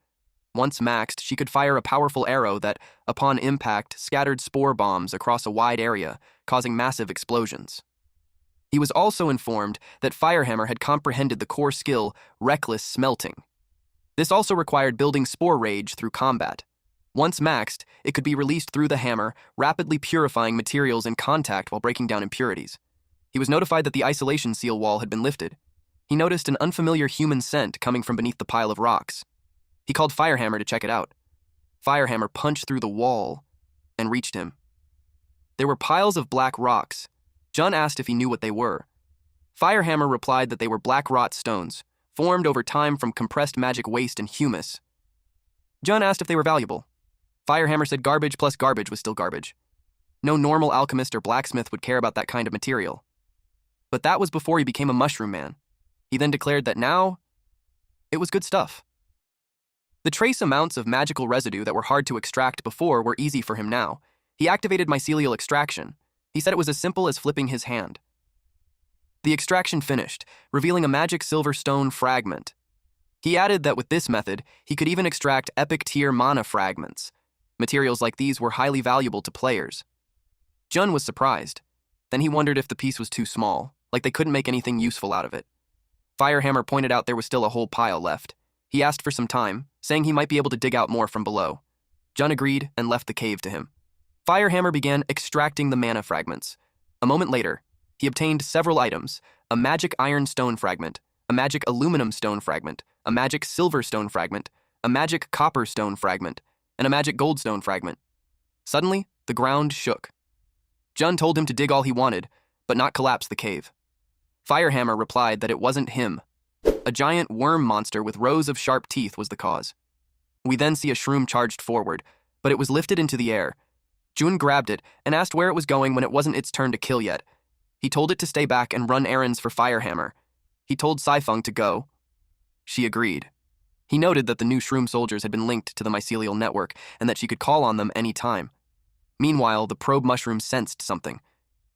Once maxed, she could fire a powerful arrow that, upon impact, scattered spore bombs across a wide area, causing massive explosions. He was also informed that Firehammer had comprehended the core skill Reckless Smelting. This also required building Spore Rage through combat. Once maxed, it could be released through the hammer, rapidly purifying materials in contact while breaking down impurities. He was notified that the isolation seal wall had been lifted. he noticed an unfamiliar human scent coming from beneath the pile of rocks. He called Firehammer to check it out. Firehammer punched through the wall and reached him. There were piles of black rocks. Jun asked if he knew what they were. Firehammer replied that they were black rot stones, formed over time from compressed magic waste and humus. Jun asked if they were valuable. Firehammer said garbage plus garbage was still garbage. No normal alchemist or blacksmith would care about that kind of material. But that was before he became a mushroom man. He then declared that now, it was good stuff. The trace amounts of magical residue that were hard to extract before were easy for him now. He activated mycelial extraction. He said it was as simple as flipping his hand. The extraction finished, revealing a magic silver stone fragment. He added that with this method, he could even extract epic tier mana fragments. Materials like these were highly valuable to players. Jun was surprised. Then he wondered if the piece was too small, like they couldn't make anything useful out of it. Firehammer pointed out there was still a whole pile left. He asked for some time, saying he might be able to dig out more from below. Jun agreed and left the cave to him. Firehammer began extracting the mana fragments. A moment later, he obtained several items: a magic iron stone fragment, a magic aluminum stone fragment, a magic silver stone fragment, a magic copper stone fragment, and a magic gold stone fragment. Suddenly, the ground shook. Jun told him to dig all he wanted, but not collapse the cave. Firehammer replied that it wasn't him. A giant worm monster with rows of sharp teeth was the cause. We then see a shroom charged forward, but it was lifted into the air. Jun grabbed it and asked where it was going when it wasn't its turn to kill yet. He told it to stay back and run errands for Firehammer. He told Saifeng to go. She agreed. He noted that the new shroom soldiers had been linked to the mycelial network and that she could call on them any time. Meanwhile, the probe mushroom sensed something.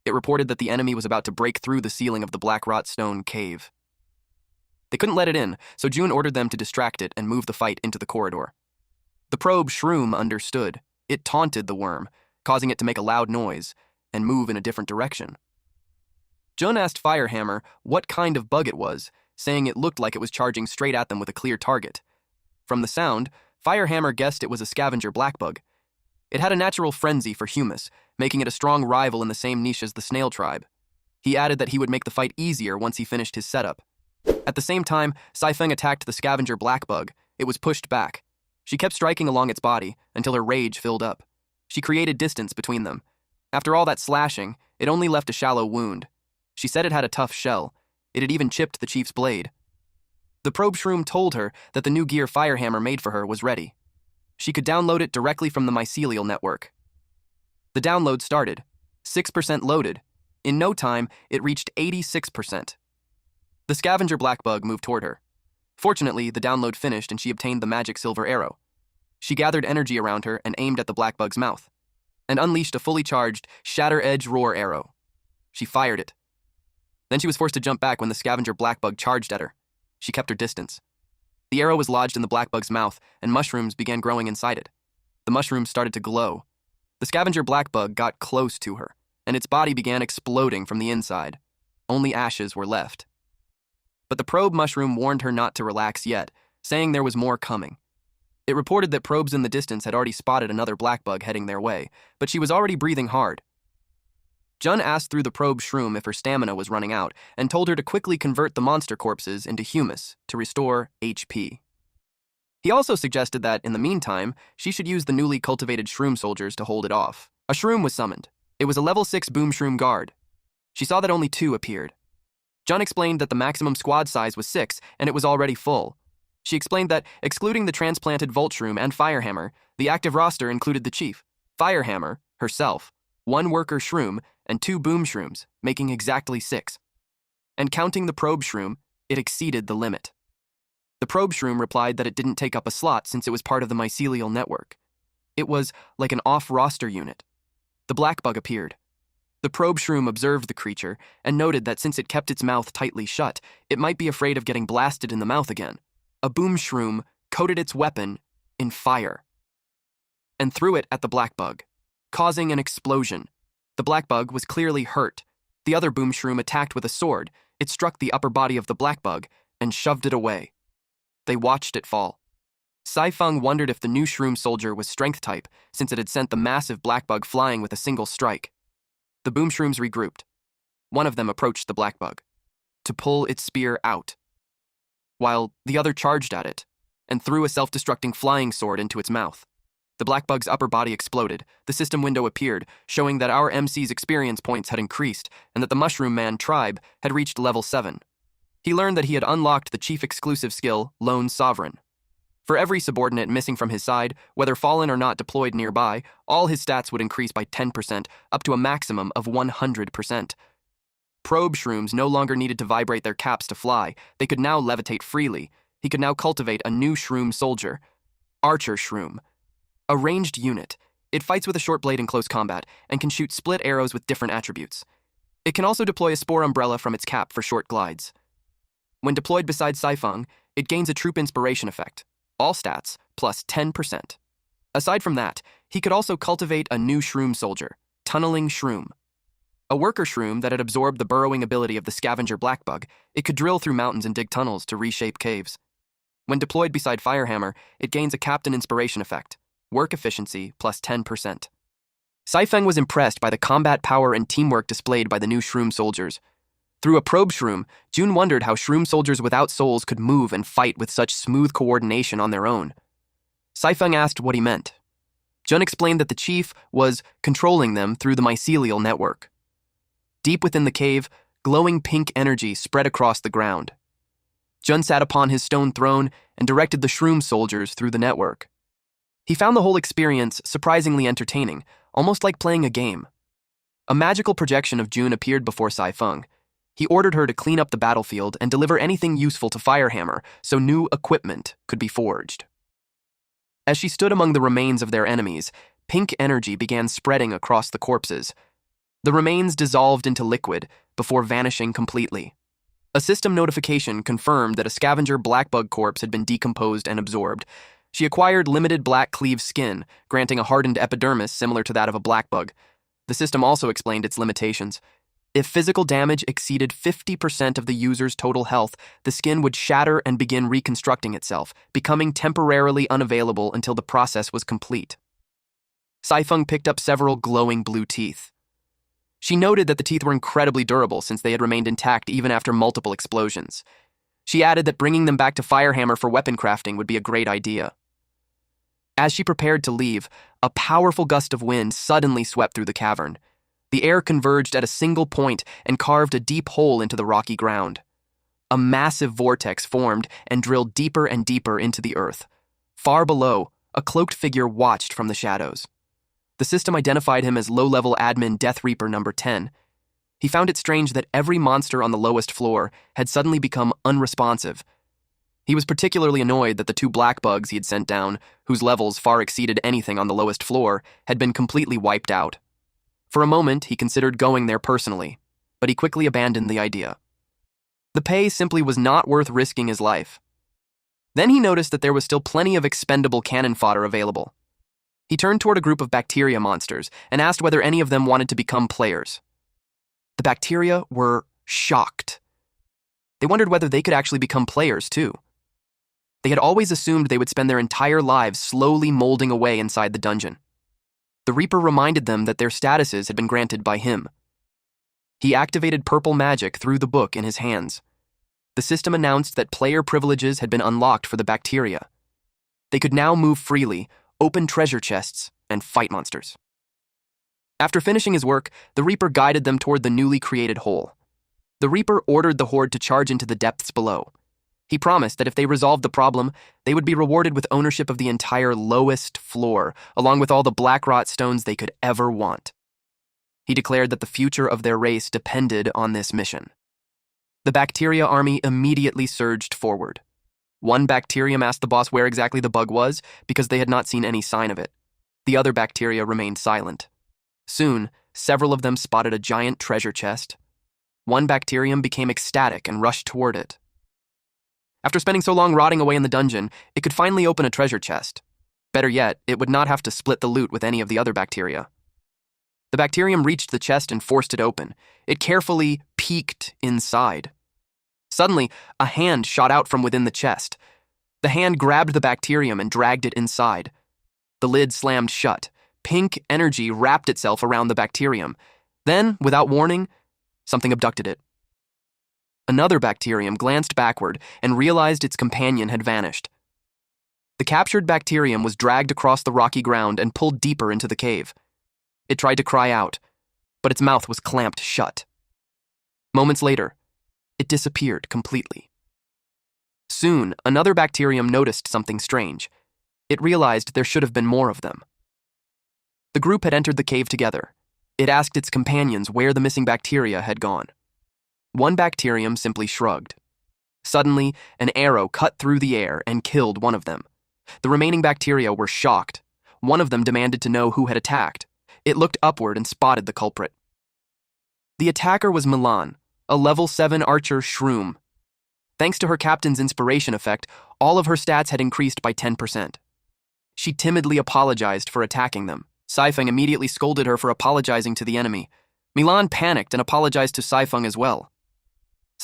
It reported that the enemy was about to break through the ceiling of the black rot stone cave. They couldn't let it in, so Jun ordered them to distract it and move the fight into the corridor. The probe shroom understood. It taunted the worm, causing it to make a loud noise and move in a different direction. Jun asked Firehammer what kind of bug it was, saying it looked like it was charging straight at them with a clear target. From the sound, Firehammer guessed it was a scavenger blackbug. It had a natural frenzy for humus, making it a strong rival in the same niche as the snail tribe. He added that he would make the fight easier once he finished his setup. At the same time, Saifeng attacked the scavenger blackbug. It was pushed back. She kept striking along its body until her rage filled up. She created distance between them. After all that slashing, it only left a shallow wound. She said it had a tough shell. It had even chipped the chief's blade. The probe shroom told her that the new gear Firehammer made for her was ready. She could download it directly from the mycelial network. The download started. 6% loaded. In no time, it reached 86%. The scavenger blackbug moved toward her. Fortunately, the download finished and she obtained the magic silver arrow. She gathered energy around her and aimed at the blackbug's mouth, and unleashed a fully charged Shatter-Edge Roar arrow. She fired it. Then she was forced to jump back when the scavenger blackbug charged at her. She kept her distance. The arrow was lodged in the blackbug's mouth, and mushrooms began growing inside it. The mushrooms started to glow. The scavenger blackbug got close to her, and its body began exploding from the inside. Only ashes were left. But the probe mushroom warned her not to relax yet, saying there was more coming. It reported that probes in the distance had already spotted another blackbug heading their way, but she was already breathing hard. Jun asked through the probe shroom if her stamina was running out and told her to quickly convert the monster corpses into humus to restore HP. He also suggested that, in the meantime, she should use the newly cultivated shroom soldiers to hold it off. A shroom was summoned. It was a level 6 boom shroom guard. She saw that only 2 appeared. Jun explained that the maximum squad size was 6 and it was already full. She explained that, excluding the transplanted Volt Shroom and Firehammer, the active roster included the chief, Firehammer, herself, 1 worker shroom, and 2 boom shrooms, making exactly 6. And counting the probe shroom, it exceeded the limit. The probe shroom replied that it didn't take up a slot since it was part of the mycelial network. It was like an off-roster unit. The blackbug appeared. The probe shroom observed the creature and noted that since it kept its mouth tightly shut, it might be afraid of getting blasted in the mouth again. A boom shroom coated its weapon in fire and threw it at the blackbug, causing an explosion. The blackbug was clearly hurt. The other boom shroom attacked with a sword. It struck the upper body of the blackbug and shoved it away. They watched it fall. Saifeng wondered if the new shroom soldier was strength type, since it had sent the massive blackbug flying with a single strike. The boom shrooms regrouped. One of them approached the blackbug to pull its spear out. while the other charged at it and threw a self-destructing flying sword into its mouth. The black bug's upper body exploded, the system window appeared, showing that our MC's experience points had increased and that the Mushroom Man tribe had reached level 7. He learned that he had unlocked the chief exclusive skill, Lone Sovereign. For every subordinate missing from his side, whether fallen or not deployed nearby, all his stats would increase by 10%, up to a maximum of 100%. Probe shrooms no longer needed to vibrate their caps to fly. They could now levitate freely. He could now cultivate a new shroom soldier, Archer Shroom. A ranged unit. It fights with a short blade in close combat and can shoot split arrows with different attributes. It can also deploy a spore umbrella from its cap for short glides. When deployed beside Saifeng, it gains a troop inspiration effect. All stats, plus 10%. Aside from that, he could also cultivate a new shroom soldier, Tunneling Shroom. A worker shroom that had absorbed the burrowing ability of the scavenger blackbug, it could drill through mountains and dig tunnels to reshape caves. When deployed beside Firehammer, it gains a captain inspiration effect, work efficiency plus 10%. Saifeng was impressed by the combat power and teamwork displayed by the new shroom soldiers. Through a probe shroom, June wondered how shroom soldiers without souls could move and fight with such smooth coordination on their own. Saifeng asked what he meant. Jun explained that the chief was controlling them through the mycelial network. Deep within the cave, glowing pink energy spread across the ground. Jun sat upon his stone throne and directed the shroom soldiers through the network. He found the whole experience surprisingly entertaining, almost like playing a game. A magical projection of June appeared before Saifeng. He ordered her to clean up the battlefield and deliver anything useful to Firehammer so new equipment could be forged. As she stood among the remains of their enemies, pink energy began spreading across the corpses. The remains dissolved into liquid before vanishing completely. A system notification confirmed that a scavenger blackbug corpse had been decomposed and absorbed. She acquired limited black cleave skin, granting a hardened epidermis similar to that of a blackbug. The system also explained its limitations. If physical damage exceeded 50% of the user's total health, the skin would shatter and begin reconstructing itself, becoming temporarily unavailable until the process was complete. Saifeng picked up several glowing blue teeth. She noted that the teeth were incredibly durable since they had remained intact even after multiple explosions. She added that bringing them back to Firehammer for weapon crafting would be a great idea. As she prepared to leave, a powerful gust of wind suddenly swept through the cavern. The air converged at a single point and carved a deep hole into the rocky ground. A massive vortex formed and drilled deeper and deeper into the earth. Far below, a cloaked figure watched from the shadows. The system identified him as low-level admin Death Reaper number 10. He found it strange that every monster on the lowest floor had suddenly become unresponsive. He was particularly annoyed that the 2 black bugs he had sent down, whose levels far exceeded anything on the lowest floor, had been completely wiped out. For a moment, he considered going there personally, but he quickly abandoned the idea. The pay simply was not worth risking his life. Then he noticed that there was still plenty of expendable cannon fodder available. He turned toward a group of bacteria monsters and asked whether any of them wanted to become players. The bacteria were shocked. They wondered whether they could actually become players, too. They had always assumed they would spend their entire lives slowly molding away inside the dungeon. The Reaper reminded them that their statuses had been granted by him. He activated purple magic through the book in his hands. The system announced that player privileges had been unlocked for the bacteria. They could now move freely, open treasure chests, and fight monsters. After finishing his work, the Reaper guided them toward the newly created hole. The Reaper ordered the Horde to charge into the depths below. He promised that if they resolved the problem, they would be rewarded with ownership of the entire lowest floor, along with all the black rot stones they could ever want. He declared that the future of their race depended on this mission. The bacteria army immediately surged forward. One bacterium asked the boss where exactly the bug was, because they had not seen any sign of it. The other bacteria remained silent. Soon, several of them spotted a giant treasure chest. One bacterium became ecstatic and rushed toward it. After spending so long rotting away in the dungeon, it could finally open a treasure chest. Better yet, it would not have to split the loot with any of the other bacteria. The bacterium reached the chest and forced it open. It carefully peeked inside. Suddenly, a hand shot out from within the chest. The hand grabbed the bacterium and dragged it inside. The lid slammed shut. Pink energy wrapped itself around the bacterium. Then, without warning, something abducted it. Another bacterium glanced backward and realized its companion had vanished. The captured bacterium was dragged across the rocky ground and pulled deeper into the cave. It tried to cry out, but its mouth was clamped shut. Moments later, it disappeared completely. Soon, another bacterium noticed something strange. It realized there should have been more of them. The group had entered the cave together. It asked its companions where the missing bacteria had gone. One bacterium simply shrugged. Suddenly, an arrow cut through the air and killed one of them. The remaining bacteria were shocked. One of them demanded to know who had attacked. It looked upward and spotted the culprit. The attacker was Milan, a level 7 archer shroom. Thanks to her captain's inspiration effect, all of her stats had increased by 10%. She timidly apologized for attacking them. Saifeng immediately scolded her for apologizing to the enemy. Milan panicked and apologized to Saifeng as well.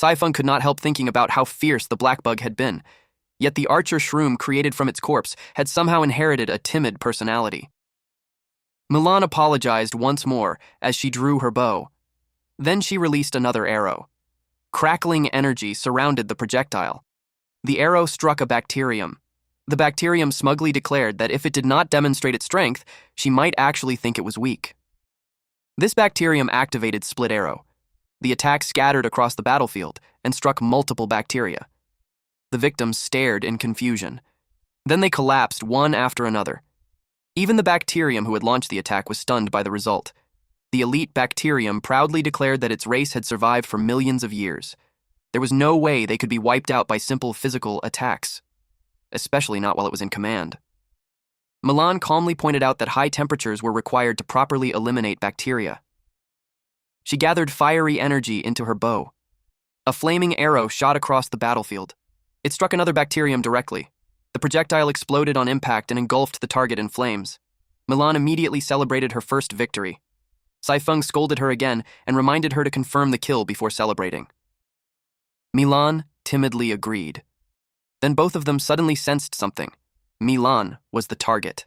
Saifeng could not help thinking about how fierce the black bug had been, yet the archer shroom created from its corpse had somehow inherited a timid personality. Milan apologized once more as she drew her bow. Then she released another arrow. Crackling energy surrounded the projectile. The arrow struck a bacterium. The bacterium smugly declared that if it did not demonstrate its strength, she might actually think it was weak. This bacterium activated Split Arrow. The attack scattered across the battlefield and struck multiple bacteria. The victims stared in confusion. Then they collapsed one after another. Even the bacterium who had launched the attack was stunned by the result. The elite bacterium proudly declared that its race had survived for millions of years. There was no way they could be wiped out by simple physical attacks, especially not while it was in command. Milan calmly pointed out that high temperatures were required to properly eliminate bacteria. She gathered fiery energy into her bow. A flaming arrow shot across the battlefield. It struck another bacterium directly. The projectile exploded on impact and engulfed the target in flames. Milan immediately celebrated her first victory. Saifeng scolded her again and reminded her to confirm the kill before celebrating. Milan timidly agreed. Then both of them suddenly sensed something. Milan was the target.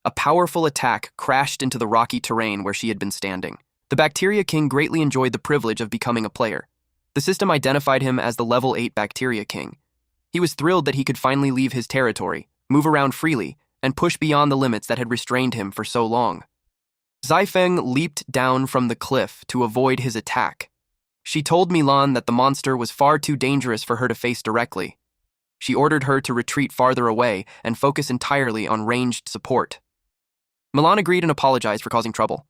A powerful attack crashed into the rocky terrain where she had been standing. The Bacteria King greatly enjoyed the privilege of becoming a player. The system identified him as the level 8 Bacteria King. He was thrilled that he could finally leave his territory, move around freely, and push beyond the limits that had restrained him for so long. Saifeng leaped down from the cliff to avoid his attack. She told Milan that the monster was far too dangerous for her to face directly. She ordered her to retreat farther away and focus entirely on ranged support. Milan agreed and apologized for causing trouble.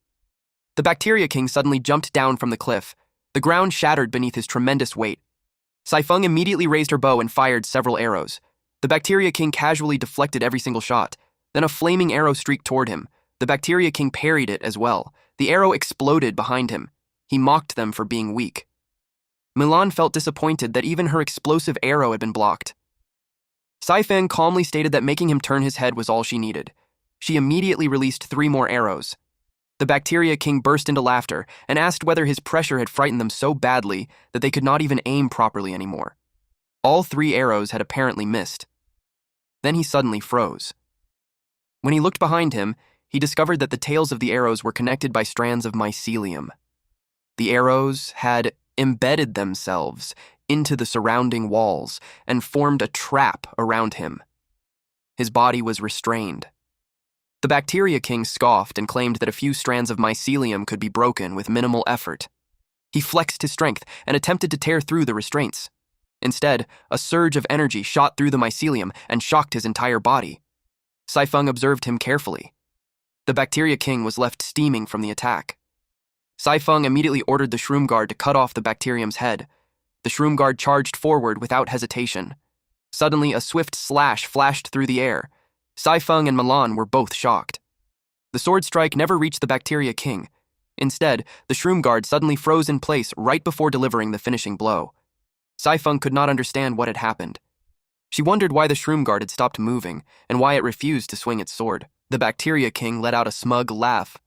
The Bacteria King suddenly jumped down from the cliff. The ground shattered beneath his tremendous weight. Saifeng immediately raised her bow and fired several arrows. The Bacteria King casually deflected every single shot. Then a flaming arrow streaked toward him. The Bacteria King parried it as well. The arrow exploded behind him. He mocked them for being weak. Milan felt disappointed that even her explosive arrow had been blocked. Saifeng calmly stated that making him turn his head was all she needed. She immediately released 3 more arrows. The Bacteria King burst into laughter and asked whether his pressure had frightened them so badly that they could not even aim properly anymore. All 3 arrows had apparently missed. Then he suddenly froze. When he looked behind him, he discovered that the tails of the arrows were connected by strands of mycelium. The arrows had embedded themselves into the surrounding walls and formed a trap around him. His body was restrained. The Bacteria King scoffed and claimed that a few strands of mycelium could be broken with minimal effort. He flexed his strength and attempted to tear through the restraints. Instead, a surge of energy shot through the mycelium and shocked his entire body. Saifeng observed him carefully. The Bacteria King was left steaming from the attack. Saifeng immediately ordered the Shroom Guard to cut off the bacterium's head. The Shroom Guard charged forward without hesitation. Suddenly, a swift slash flashed through the air. Saifeng and Milan were both shocked. The sword strike never reached the Bacteria King. Instead, the Shroom Guard suddenly froze in place right before delivering the finishing blow. Saifeng could not understand what had happened. She wondered why the Shroom Guard had stopped moving and why it refused to swing its sword. The Bacteria King let out a smug laugh.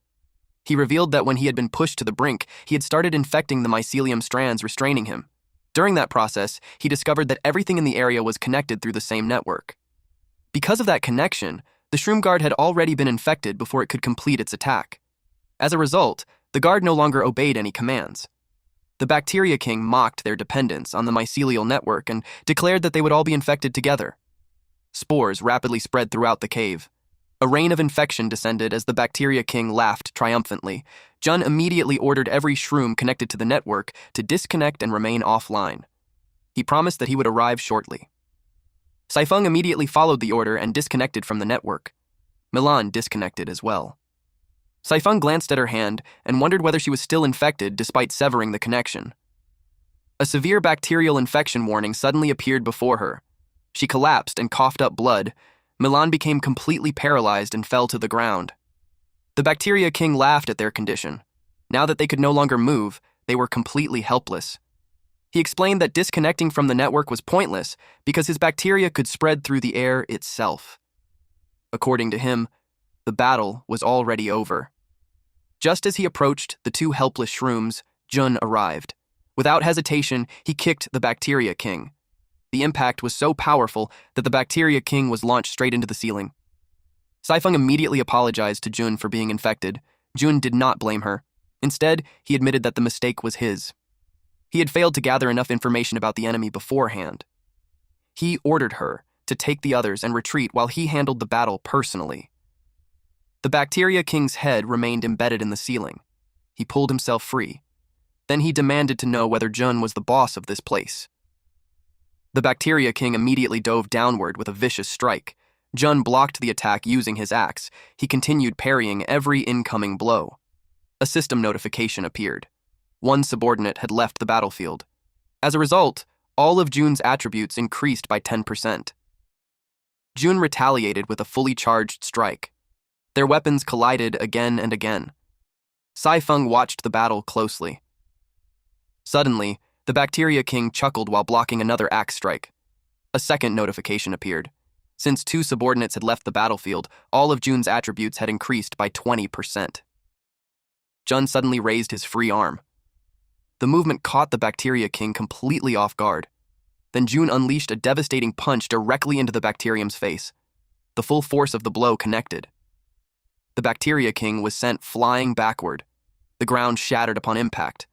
He revealed that when he had been pushed to the brink, he had started infecting the mycelium strands restraining him. During that process, he discovered that everything in the area was connected through the same network. Because of that connection, the Shroom Guard had already been infected before it could complete its attack. As a result, the guard no longer obeyed any commands. The Bacteria King mocked their dependence on the mycelial network and declared that they would all be infected together. Spores rapidly spread throughout the cave. A rain of infection descended as the Bacteria King laughed triumphantly. Jun immediately ordered every shroom connected to the network to disconnect and remain offline. He promised that he would arrive shortly. Saifeng immediately followed the order and disconnected from the network. Milan disconnected as well. Saifeng glanced at her hand and wondered whether she was still infected despite severing the connection. A severe bacterial infection warning suddenly appeared before her. She collapsed and coughed up blood. Milan became completely paralyzed and fell to the ground. The Bacteria King laughed at their condition. Now that they could no longer move, they were completely helpless. He explained that disconnecting from the network was pointless because his bacteria could spread through the air itself. According to him, the battle was already over. Just as he approached the two helpless shrooms, Jun arrived. Without hesitation, he kicked the Bacteria King. The impact was so powerful that the Bacteria King was launched straight into the ceiling. Saifeng immediately apologized to Jun for being infected. Jun did not blame her. Instead, he admitted that the mistake was his. He had failed to gather enough information about the enemy beforehand. He ordered her to take the others and retreat while he handled the battle personally. The Bacteria King's head remained embedded in the ceiling. He pulled himself free. Then he demanded to know whether Jun was the boss of this place. The Bacteria King immediately dove downward with a vicious strike. Jun blocked the attack using his axe. He continued parrying every incoming blow. A system notification appeared. One subordinate had left the battlefield. As a result, all of Jun's attributes increased by 10%. Jun retaliated with a fully charged strike. Their weapons collided again and again. Saifeng watched the battle closely. Suddenly, the Bacteria King chuckled while blocking another axe strike. A second notification appeared. Since two subordinates had left the battlefield, all of Jun's attributes had increased by 20%. Jun suddenly raised his free arm. The movement caught the Bacteria King completely off guard. Then Jun unleashed a devastating punch directly into the bacterium's face. The full force of the blow connected. The Bacteria King was sent flying backward. The ground shattered upon impact.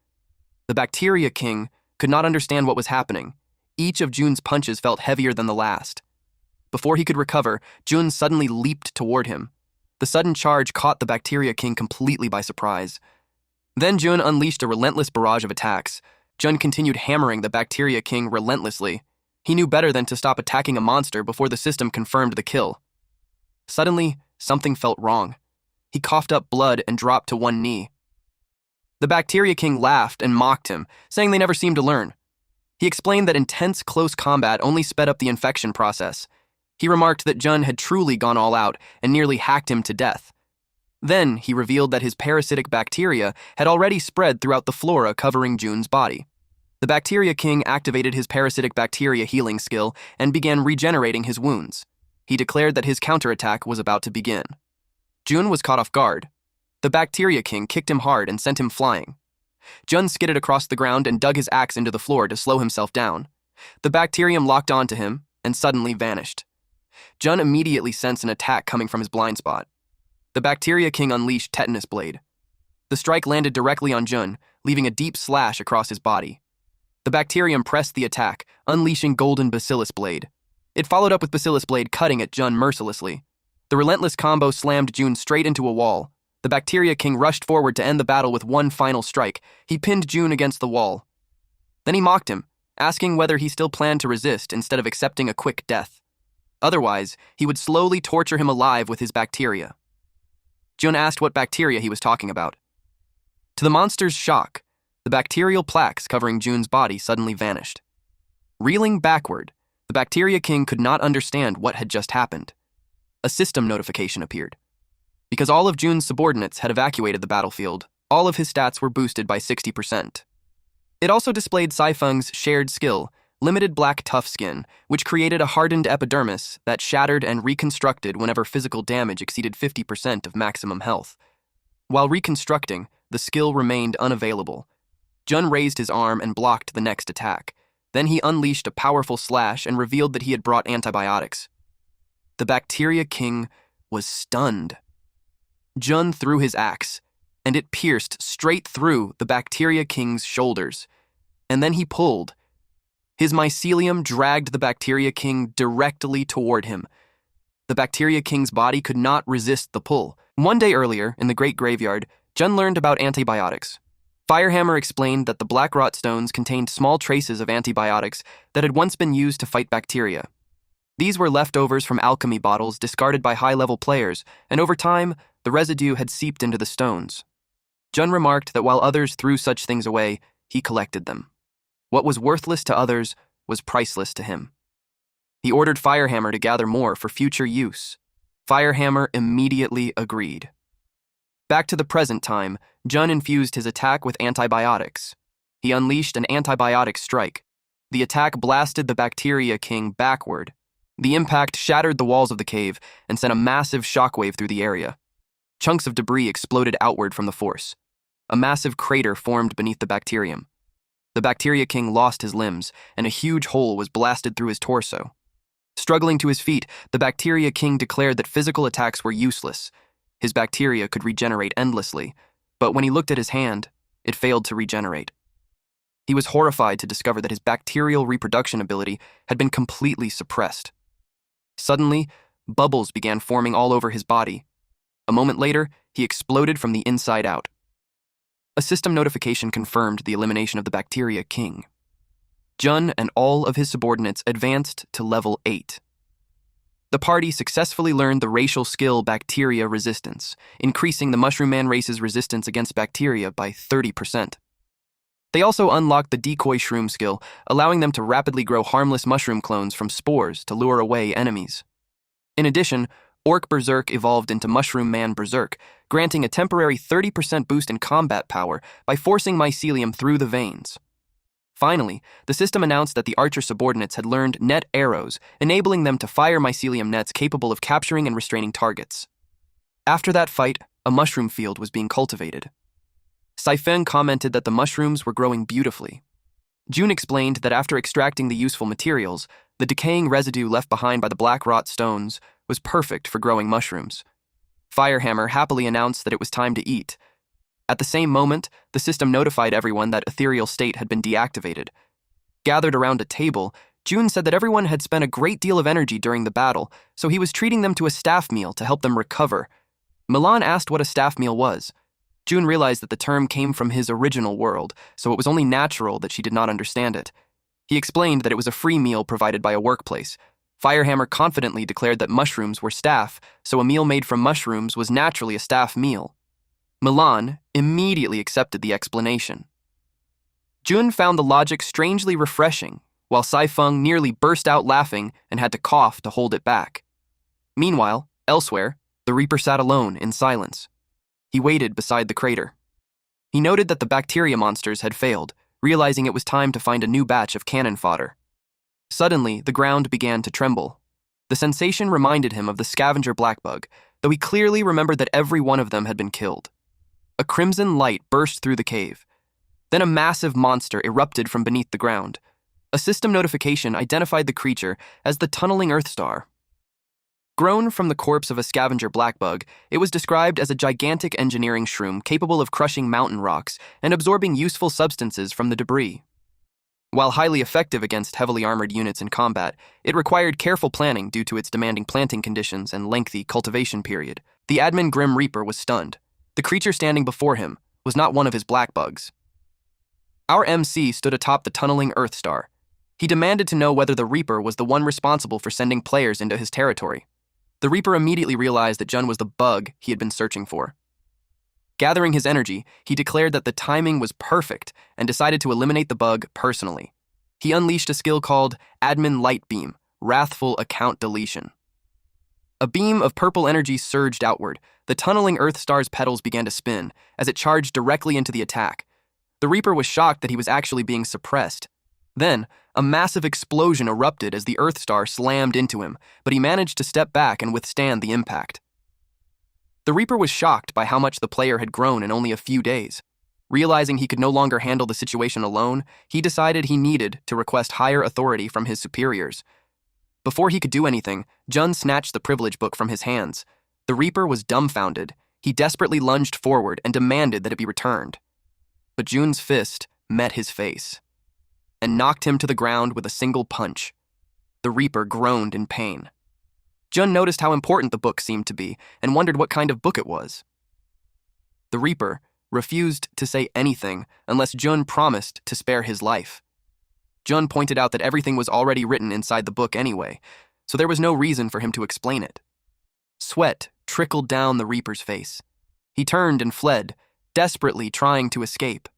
The Bacteria King could not understand what was happening. Each of Jun's punches felt heavier than the last. Before he could recover, Jun suddenly leaped toward him. The sudden charge caught the Bacteria King completely by surprise. Then Jun unleashed a relentless barrage of attacks. Jun continued hammering the Bacteria King relentlessly. He knew better than to stop attacking a monster before the system confirmed the kill. Suddenly, something felt wrong. He coughed up blood and dropped to one knee. The Bacteria King laughed and mocked him, saying they never seemed to learn. He explained that intense close combat only sped up the infection process. He remarked that Jun had truly gone all out and nearly hacked him to death. Then he revealed that his parasitic bacteria had already spread throughout the flora covering Jun's body. The Bacteria King activated his parasitic bacteria healing skill and began regenerating his wounds. He declared that his counterattack was about to begin. Jun was caught off guard. The Bacteria King kicked him hard and sent him flying. Jun skidded across the ground and dug his axe into the floor to slow himself down. The bacterium locked onto him and suddenly vanished. Jun immediately sensed an attack coming from his blind spot. The Bacteria King unleashed Tetanus Blade. The strike landed directly on Jun, leaving a deep slash across his body. The bacterium pressed the attack, unleashing Golden Bacillus Blade. It followed up with Bacillus Blade cutting at Jun mercilessly. The relentless combo slammed Jun straight into a wall. The Bacteria King rushed forward to end the battle with one final strike. He pinned Jun against the wall. Then he mocked him, asking whether he still planned to resist instead of accepting a quick death. Otherwise, he would slowly torture him alive with his bacteria. Jun asked what bacteria he was talking about. To the monster's shock, the bacterial plaques covering Jun's body suddenly vanished. Reeling backward, the Bacteria King could not understand what had just happened. A system notification appeared. Because all of Jun's subordinates had evacuated the battlefield, all of his stats were boosted by 60%. It also displayed Saifeng's shared skill, Limited Black Tough Skin, which created a hardened epidermis that shattered and reconstructed whenever physical damage exceeded 50% of maximum health. While reconstructing, the skill remained unavailable. Jun raised his arm and blocked the next attack. Then he unleashed a powerful slash and revealed that he had brought antibiotics. The Bacteria King was stunned. Jun threw his axe, and it pierced straight through the Bacteria King's shoulders. and then he pulled. His mycelium dragged the Bacteria King directly toward him. The Bacteria King's body could not resist the pull. One day earlier, in the Great Graveyard, Jun learned about antibiotics. Firehammer explained that the black rot stones contained small traces of antibiotics that had once been used to fight bacteria. These were leftovers from alchemy bottles discarded by high-level players, and over time, the residue had seeped into the stones. Jun remarked that while others threw such things away, he collected them. What was worthless to others was priceless to him. He ordered Firehammer to gather more for future use. Firehammer immediately agreed. Back to the present time, Jun infused his attack with antibiotics. He unleashed an antibiotic strike. The attack blasted the Bacteria King backward. The impact shattered the walls of the cave and sent a massive shockwave through the area. Chunks of debris exploded outward from the force. A massive crater formed beneath the bacterium. The Bacteria King lost his limbs, and a huge hole was blasted through his torso. Struggling to his feet, the Bacteria King declared that physical attacks were useless. His bacteria could regenerate endlessly, but when he looked at his hand, it failed to regenerate. He was horrified to discover that his bacterial reproduction ability had been completely suppressed. Suddenly, bubbles began forming all over his body. A moment later, he exploded from the inside out. A system notification confirmed the elimination of the Bacteria King. Jun and all of his subordinates advanced to level 8. The party successfully learned the racial skill Bacteria Resistance, increasing the Mushroom Man race's resistance against bacteria by 30%. They also unlocked the Decoy Shroom skill, allowing them to rapidly grow harmless mushroom clones from spores to lure away enemies. In addition, Orc Berserk evolved into Mushroom Man Berserk, granting a temporary 30% boost in combat power by forcing mycelium through the veins. Finally, the system announced that the archer subordinates had learned net arrows, enabling them to fire mycelium nets capable of capturing and restraining targets. After that fight, a mushroom field was being cultivated. Saifeng commented that the mushrooms were growing beautifully. Jun explained that after extracting the useful materials, the decaying residue left behind by the black rot stones was perfect for growing mushrooms. Firehammer happily announced that it was time to eat. At the same moment, the system notified everyone that Ethereal State had been deactivated. Gathered around a table, Jun said that everyone had spent a great deal of energy during the battle, so he was treating them to a staff meal to help them recover. Milan asked what a staff meal was. Jun realized that the term came from his original world, so it was only natural that she did not understand it. He explained that it was a free meal provided by a workplace. Firehammer confidently declared that mushrooms were staff, so a meal made from mushrooms was naturally a staff meal. Milan immediately accepted the explanation. Jun found the logic strangely refreshing, while Saifeng nearly burst out laughing and had to cough to hold it back. Meanwhile, elsewhere, the Reaper sat alone in silence. He waited beside the crater. He noted that the bacteria monsters had failed, realizing it was time to find a new batch of cannon fodder. Suddenly, the ground began to tremble. The sensation reminded him of the scavenger blackbug, though he clearly remembered that every one of them had been killed. A crimson light burst through the cave. Then a massive monster erupted from beneath the ground. A system notification identified the creature as the tunneling Earth Star. Grown from the corpse of a scavenger blackbug, it was described as a gigantic engineering shroom capable of crushing mountain rocks and absorbing useful substances from the debris. While highly effective against heavily armored units in combat, it required careful planning due to its demanding planting conditions and lengthy cultivation period. The admin Grim Reaper was stunned. The creature standing before him was not one of his black bugs. Our MC stood atop the tunneling Earth Star. He demanded to know whether the Reaper was the one responsible for sending players into his territory. The Reaper immediately realized that Jun was the bug he had been searching for. Gathering his energy, he declared that the timing was perfect and decided to eliminate the bug personally. He unleashed a skill called Admin Light Beam, Wrathful Account Deletion. A beam of purple energy surged outward. The tunneling Earth Star's petals began to spin as it charged directly into the attack. The Reaper was shocked that he was actually being suppressed. Then, a massive explosion erupted as the Earth Star slammed into him, but he managed to step back and withstand the impact. The Reaper was shocked by how much the player had grown in only a few days. Realizing he could no longer handle the situation alone, he decided he needed to request higher authority from his superiors. Before he could do anything, Jun snatched the privilege book from his hands. The Reaper was dumbfounded. He desperately lunged forward and demanded that it be returned. But Jun's fist met his face. and knocked him to the ground with a single punch. The Reaper groaned in pain. Jun noticed how important the book seemed to be and wondered what kind of book it was. The Reaper refused to say anything unless Jun promised to spare his life. Jun pointed out that everything was already written inside the book anyway, so there was no reason for him to explain it. Sweat trickled down the Reaper's face. He turned and fled, desperately trying to escape.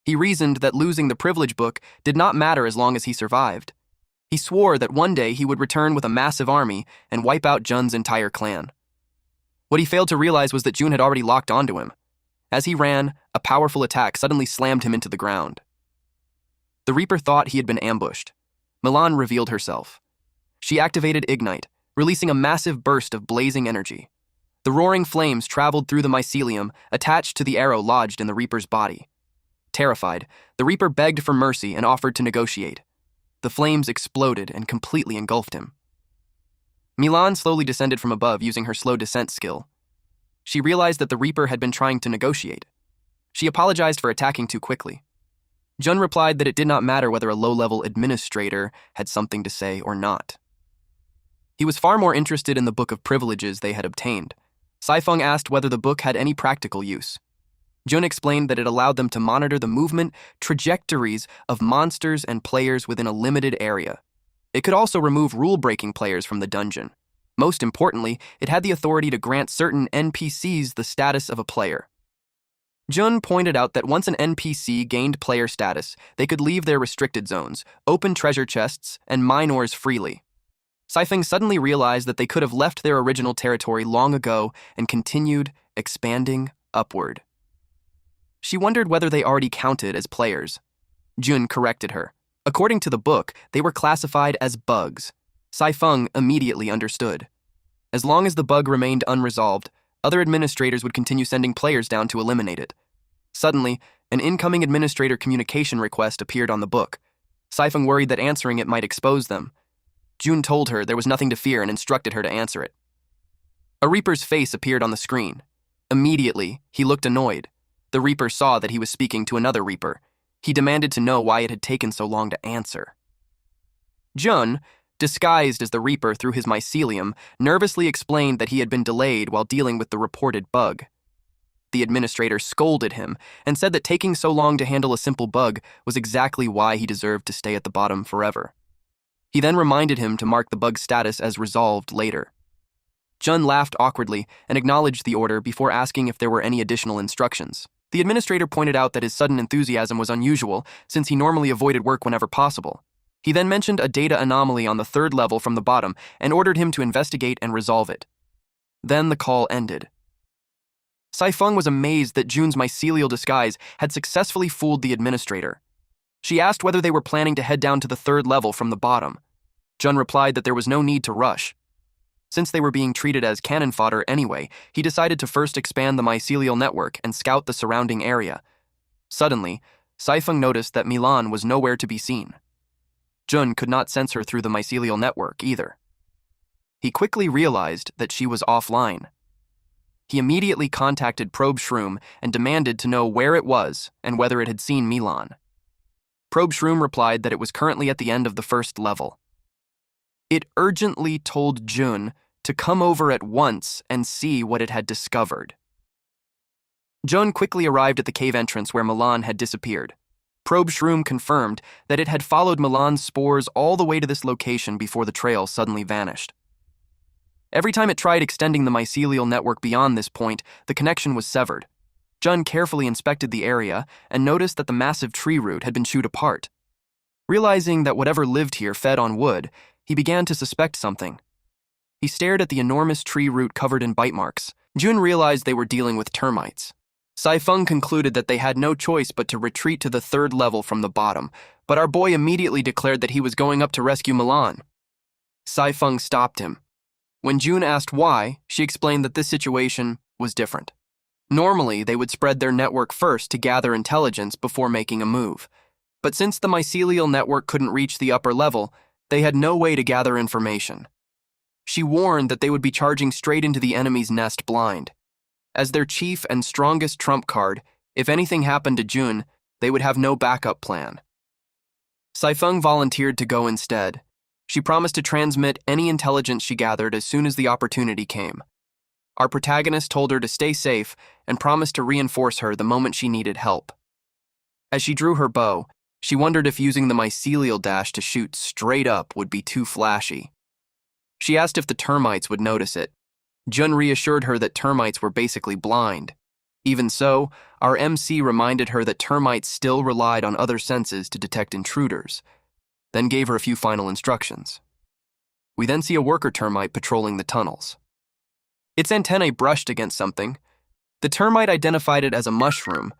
He reasoned that losing the privilege book did not matter as long as he survived. He swore that one day he would return with a massive army and wipe out Jun's entire clan. What he failed to realize was that Jun had already locked onto him. As he ran, a powerful attack suddenly slammed him into the ground. The Reaper thought he had been ambushed. Milan revealed herself. She activated Ignite, releasing a massive burst of blazing energy. The roaring flames traveled through the mycelium attached to the arrow lodged in the Reaper's body. Terrified, the Reaper begged for mercy and offered to negotiate. The flames exploded and completely engulfed him. Milan slowly descended from above using her slow descent skill. She realized that the Reaper had been trying to negotiate. She apologized for attacking too quickly. Jun replied that it did not matter whether a low-level administrator had something to say or not. He was far more interested in the Book of Privileges they had obtained. Saifeng asked whether the book had any practical use. Jun explained that it allowed them to monitor the movement trajectories of monsters and players within a limited area. It could also remove rule-breaking players from the dungeon. Most importantly, it had the authority to grant certain NPCs the status of a player. Jun pointed out that once an NPC gained player status, they could leave their restricted zones, open treasure chests, and mine ores freely. Saifeng suddenly realized that they could have left their original territory long ago and continued expanding upward. She wondered whether they already counted as players. Jun corrected her. According to the book, they were classified as bugs. Saifeng immediately understood. As long as the bug remained unresolved, other administrators would continue sending players down to eliminate it. Suddenly, an incoming administrator communication request appeared on the book. Saifeng worried that answering it might expose them. Jun told her there was nothing to fear and instructed her to answer it. A Reaper's face appeared on the screen. Immediately, he looked annoyed. The Reaper saw that he was speaking to another Reaper. He demanded to know why it had taken so long to answer. Jun, disguised as the Reaper through his mycelium, nervously explained that he had been delayed while dealing with the reported bug. The administrator scolded him and said that taking so long to handle a simple bug was exactly why he deserved to stay at the bottom forever. He then reminded him to mark the bug's status as resolved later. Jun laughed awkwardly and acknowledged the order before asking if there were any additional instructions. The administrator pointed out that his sudden enthusiasm was unusual since he normally avoided work whenever possible. He then mentioned a data anomaly on the 3rd level from the bottom and ordered him to investigate and resolve it. Then the call ended. Saifeng was amazed that Jun's mycelial disguise had successfully fooled the administrator. She asked whether they were planning to head down to the 3rd level from the bottom. Jun replied that there was no need to rush. Since they were being treated as cannon fodder anyway, he decided to first expand the mycelial network and scout the surrounding area. Suddenly, Saifeng noticed that Milan was nowhere to be seen. Jun could not sense her through the mycelial network either. He quickly realized that she was offline. He immediately contacted Probe Shroom and demanded to know where it was and whether it had seen Milan. Probe Shroom replied that it was currently at the end of the 1st level. It urgently told Jun to come over at once and see what it had discovered. Jun quickly arrived at the cave entrance where Milan had disappeared. Probe Shroom confirmed that it had followed Milan's spores all the way to this location before the trail suddenly vanished. Every time it tried extending the mycelial network beyond this point, the connection was severed. Jun carefully inspected the area and noticed that the massive tree root had been chewed apart. Realizing that whatever lived here fed on wood, he began to suspect something. He stared at the enormous tree root covered in bite marks. Jun realized they were dealing with termites. Saifeng concluded that they had no choice but to retreat to the 3rd level from the bottom, but our boy immediately declared that he was going up to rescue Milan. Saifeng stopped him. When Jun asked why, she explained that this situation was different. Normally, they would spread their network first to gather intelligence before making a move. But since the mycelial network couldn't reach the upper level, they had no way to gather information. She warned that they would be charging straight into the enemy's nest blind. As their chief and strongest trump card, if anything happened to Jun, they would have no backup plan. Saifeng volunteered to go instead. She promised to transmit any intelligence she gathered as soon as the opportunity came. Our protagonist told her to stay safe and promised to reinforce her the moment she needed help. As she drew her bow, she wondered if using the mycelial dash to shoot straight up would be too flashy. She asked if the termites would notice it. Jun reassured her that termites were basically blind. Even so, our MC reminded her that termites still relied on other senses to detect intruders, then gave her a few final instructions. We then see a worker termite patrolling the tunnels. Its antennae brushed against something. The termite identified it as a mushroom.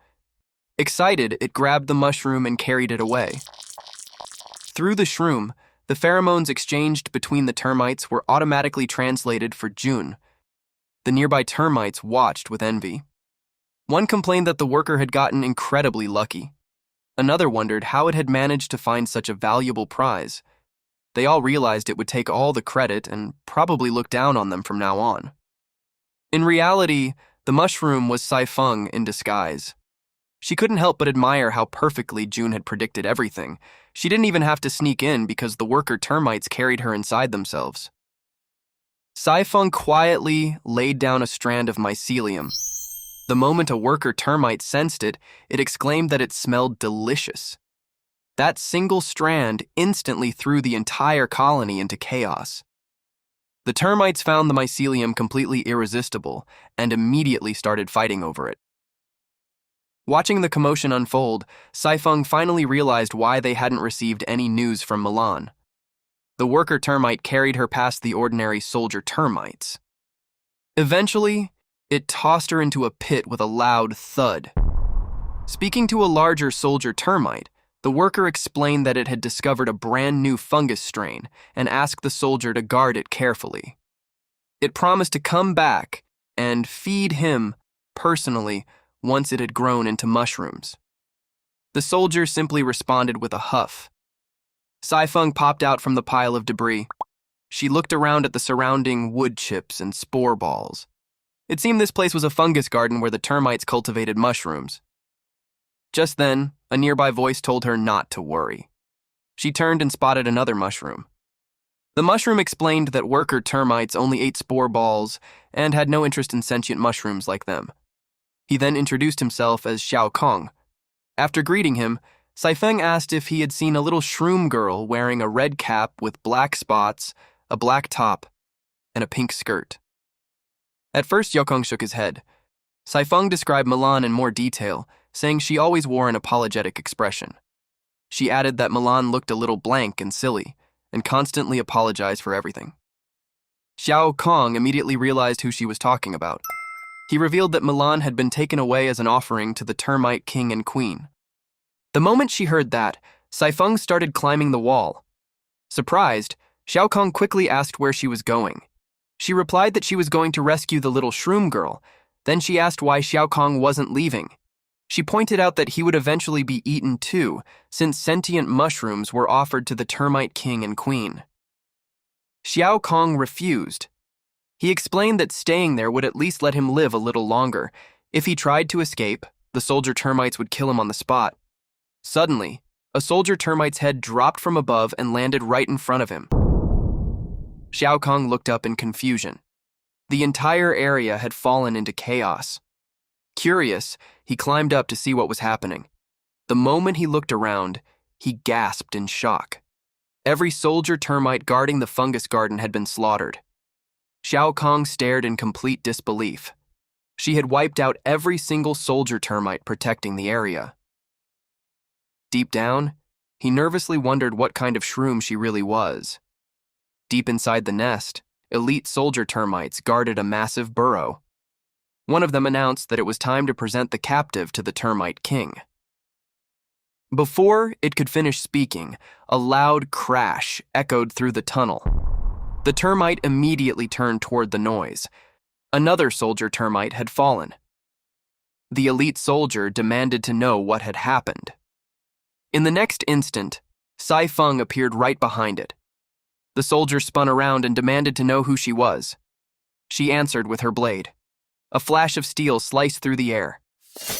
Excited, it grabbed the mushroom and carried it away. Through the shroom, the pheromones exchanged between the termites were automatically translated for Jun. The nearby termites watched with envy. One complained that the worker had gotten incredibly lucky. Another wondered how it had managed to find such a valuable prize. They all realized it would take all the credit and probably look down on them from now on. In reality, the mushroom was Saifeng in disguise. She couldn't help but admire how perfectly Jun had predicted everything. She didn't even have to sneak in because the worker termites carried her inside themselves. Saifeng quietly laid down a strand of mycelium. The moment a worker termite sensed it, it exclaimed that it smelled delicious. That single strand instantly threw the entire colony into chaos. The termites found the mycelium completely irresistible and immediately started fighting over it. Watching the commotion unfold, Saifeng finally realized why they hadn't received any news from Milan. The worker termite carried her past the ordinary soldier termites. Eventually, it tossed her into a pit with a loud thud. Speaking to a larger soldier termite, the worker explained that it had discovered a brand new fungus strain and asked the soldier to guard it carefully. It promised to come back and feed him personally once it had grown into mushrooms. The soldier simply responded with a huff. Saifeng popped out from the pile of debris. She looked around at the surrounding wood chips and spore balls. It seemed this place was a fungus garden where the termites cultivated mushrooms. Just then, a nearby voice told her not to worry. She turned and spotted another mushroom. The mushroom explained that worker termites only ate spore balls and had no interest in sentient mushrooms like them. He then introduced himself as Xiao Kong. After greeting him, Saifeng asked if he had seen a little shroom girl wearing a red cap with black spots, a black top, and a pink skirt. At first, Xiaokong shook his head. Saifeng described Milan in more detail, saying she always wore an apologetic expression. She added that Milan looked a little blank and silly, and constantly apologized for everything. Xiao Kong immediately realized who she was talking about. He revealed that Milan had been taken away as an offering to the termite king and queen. The moment she heard that, Saifeng started climbing the wall. Surprised, Xiao Kong quickly asked where she was going. She replied that she was going to rescue the little shroom girl. Then she asked why Xiao Kong wasn't leaving. She pointed out that he would eventually be eaten too, since sentient mushrooms were offered to the termite king and queen. Xiao Kong refused. He explained that staying there would at least let him live a little longer. If he tried to escape, the soldier termites would kill him on the spot. Suddenly, a soldier termite's head dropped from above and landed right in front of him. Xiao Kong looked up in confusion. The entire area had fallen into chaos. Curious, he climbed up to see what was happening. The moment he looked around, he gasped in shock. Every soldier termite guarding the fungus garden had been slaughtered. Xiao Kong stared in complete disbelief. She had wiped out every single soldier termite protecting the area. Deep down, he nervously wondered what kind of shroom she really was. Deep inside the nest, elite soldier termites guarded a massive burrow. One of them announced that it was time to present the captive to the termite king. Before it could finish speaking, a loud crash echoed through the tunnel. The termite immediately turned toward the noise. Another soldier termite had fallen. The elite soldier demanded to know what had happened. In the next instant, Saifeng appeared right behind it. The soldier spun around and demanded to know who she was. She answered with her blade. A flash of steel sliced through the air.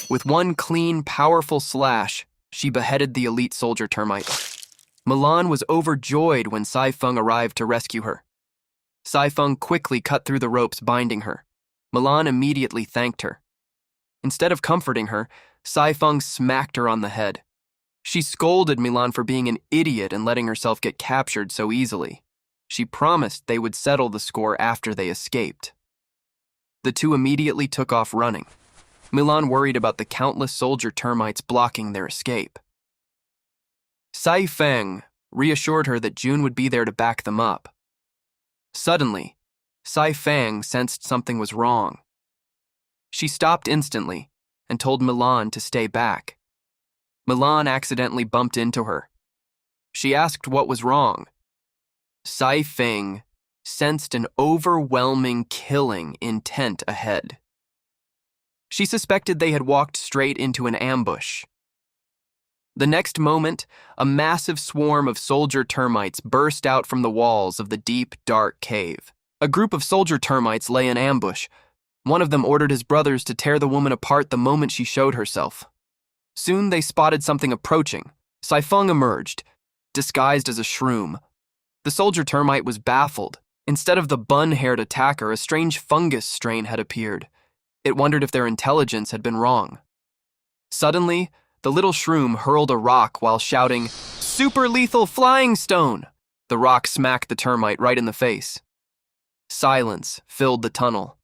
With one clean, powerful slash, she beheaded the elite soldier termite. Milan was overjoyed when Saifeng arrived to rescue her. Saifeng quickly cut through the ropes binding her. Milan immediately thanked her. Instead of comforting her, Saifeng smacked her on the head. She scolded Milan for being an idiot and letting herself get captured so easily. She promised they would settle the score after they escaped. The two immediately took off running. Milan worried about the countless soldier termites blocking their escape. Saifeng reassured her that June would be there to back them up. Suddenly, Saifeng sensed something was wrong. She stopped instantly and told Milan to stay back. Milan accidentally bumped into her. She asked what was wrong. Saifeng sensed an overwhelming killing intent ahead. She suspected they had walked straight into an ambush. The next moment, a massive swarm of soldier termites burst out from the walls of the deep, dark cave. A group of soldier termites lay in ambush. One of them ordered his brothers to tear the woman apart the moment she showed herself. Soon they spotted something approaching. Saifeng emerged, disguised as a shroom. The soldier termite was baffled. Instead of the bun-haired attacker, a strange fungus strain had appeared. It wondered if their intelligence had been wrong. Suddenly, the little shroom hurled a rock while shouting, "Super lethal flying stone!" The rock smacked the termite right in the face. Silence filled the tunnel.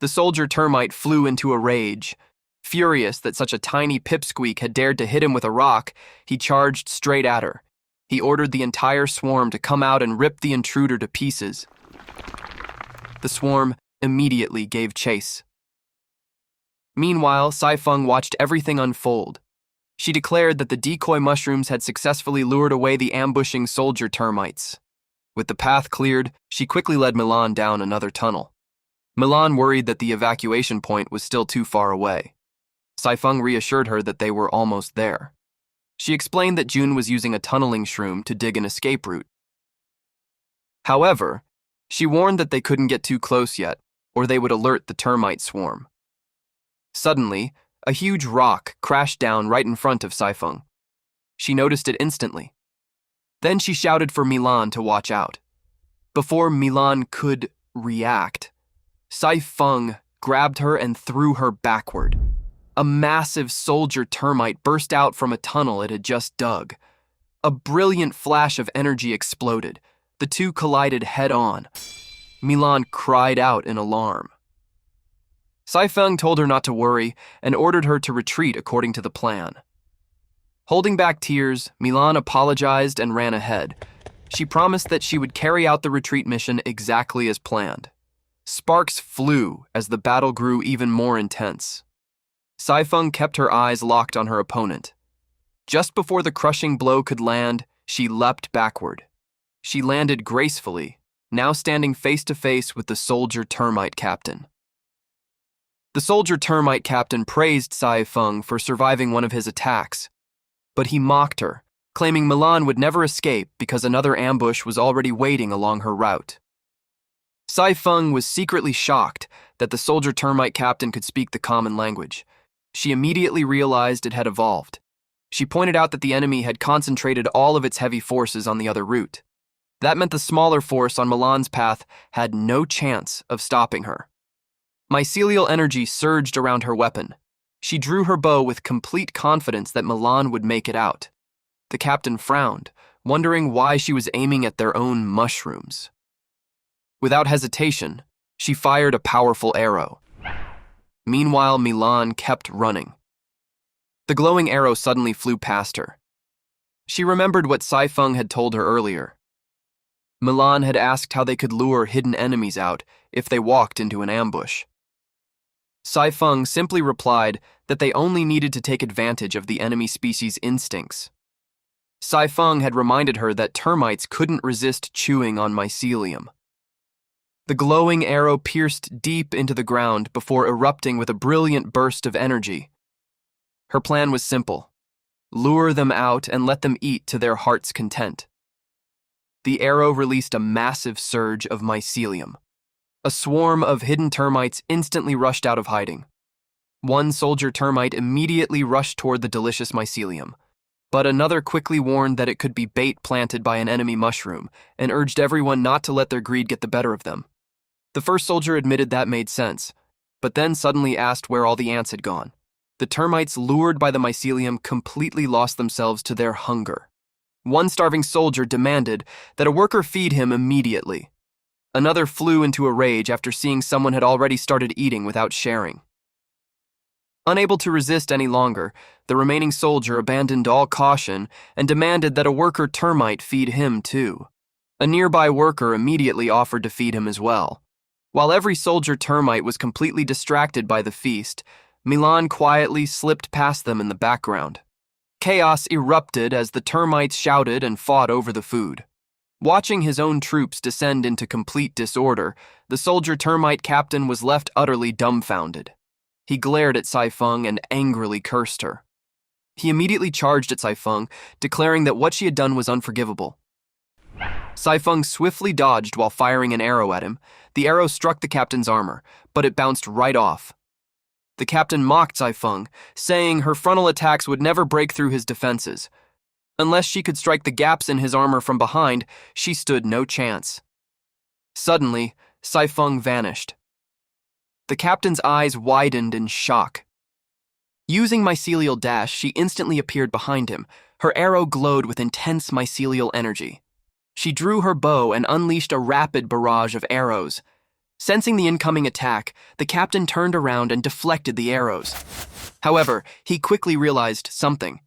The soldier termite flew into a rage. Furious that such a tiny pipsqueak had dared to hit him with a rock, he charged straight at her. He ordered the entire swarm to come out and rip the intruder to pieces. The swarm immediately gave chase. Meanwhile, Saifeng watched everything unfold. She declared that the decoy mushrooms had successfully lured away the ambushing soldier termites. With the path cleared, she quickly led Milan down another tunnel. Milan worried that the evacuation point was still too far away. Saifeng reassured her that they were almost there. She explained that June was using a tunneling shroom to dig an escape route. However, she warned that they couldn't get too close yet, or they would alert the termite swarm. Suddenly, a huge rock crashed down right in front of Saifeng. She noticed it instantly. Then she shouted for Milan to watch out. Before Milan could react, Saifeng grabbed her and threw her backward. A massive soldier termite burst out from a tunnel it had just dug. A brilliant flash of energy exploded. The two collided head-on. Milan cried out in alarm. Saifeng told her not to worry and ordered her to retreat according to the plan. Holding back tears, Milan apologized and ran ahead. She promised that she would carry out the retreat mission exactly as planned. Sparks flew as the battle grew even more intense. Saifeng kept her eyes locked on her opponent. Just before the crushing blow could land, she leapt backward. She landed gracefully, now standing face to face with the soldier termite captain. The soldier termite captain praised Saifeng for surviving one of his attacks, but he mocked her, claiming Milan would never escape because another ambush was already waiting along her route. Saifeng was secretly shocked that the soldier termite captain could speak the common language. She immediately realized it had evolved. She pointed out that the enemy had concentrated all of its heavy forces on the other route. That meant the smaller force on Milan's path had no chance of stopping her. Mycelial energy surged around her weapon. She drew her bow with complete confidence that Milan would make it out. The captain frowned, wondering why she was aiming at their own mushrooms. Without hesitation, she fired a powerful arrow. Meanwhile, Milan kept running. The glowing arrow suddenly flew past her. She remembered what Saifeng had told her earlier. Milan had asked how they could lure hidden enemies out if they walked into an ambush. Saifeng simply replied that they only needed to take advantage of the enemy species' instincts. Saifeng had reminded her that termites couldn't resist chewing on mycelium. The glowing arrow pierced deep into the ground before erupting with a brilliant burst of energy. Her plan was simple: lure them out and let them eat to their heart's content. The arrow released a massive surge of mycelium. A swarm of hidden termites instantly rushed out of hiding. One soldier termite immediately rushed toward the delicious mycelium. but another quickly warned that it could be bait planted by an enemy mushroom and urged everyone not to let their greed get the better of them. The first soldier admitted that made sense, but then suddenly asked where all the ants had gone. The termites, lured by the mycelium, completely lost themselves to their hunger. One starving soldier demanded that a worker feed him immediately. Another flew into a rage after seeing someone had already started eating without sharing. Unable to resist any longer, the remaining soldier abandoned all caution and demanded that a worker termite feed him too. A nearby worker immediately offered to feed him as well. While every soldier termite was completely distracted by the feast, Milan quietly slipped past them in the background. Chaos erupted as the termites shouted and fought over the food. Watching his own troops descend into complete disorder, the soldier termite captain was left utterly dumbfounded. He glared at Saifeng and angrily cursed her. He immediately charged at Saifeng, declaring that what she had done was unforgivable. Saifeng swiftly dodged while firing an arrow at him. The arrow struck the captain's armor, but it bounced right off. The captain mocked Saifeng, saying her frontal attacks would never break through his defenses. Unless she could strike the gaps in his armor from behind, she stood no chance. Suddenly, Saifeng vanished. The captain's eyes widened in shock. Using mycelial dash, she instantly appeared behind him. Her arrow glowed with intense mycelial energy. She drew her bow and unleashed a rapid barrage of arrows. Sensing the incoming attack, the captain turned around and deflected the arrows. However, he quickly realized something.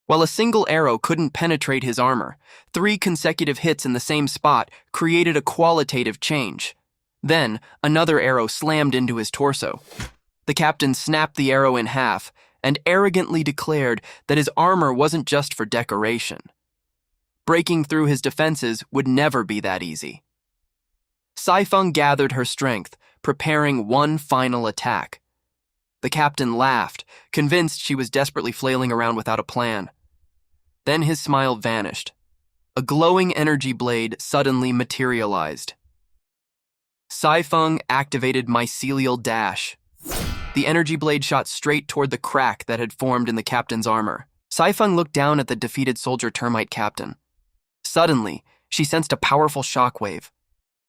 While a single arrow couldn't penetrate his armor, 3 consecutive hits in the same spot created a qualitative change. Then, another arrow slammed into his torso. The captain snapped the arrow in half and arrogantly declared that his armor wasn't just for decoration. Breaking through his defenses would never be that easy. Saifeng gathered her strength, preparing one final attack. The captain laughed, convinced she was desperately flailing around without a plan. Then his smile vanished. A glowing energy blade suddenly materialized. Saifeng activated mycelial dash. The energy blade shot straight toward the crack that had formed in the captain's armor. Saifeng looked down at the defeated soldier termite captain. Suddenly, she sensed a powerful shockwave.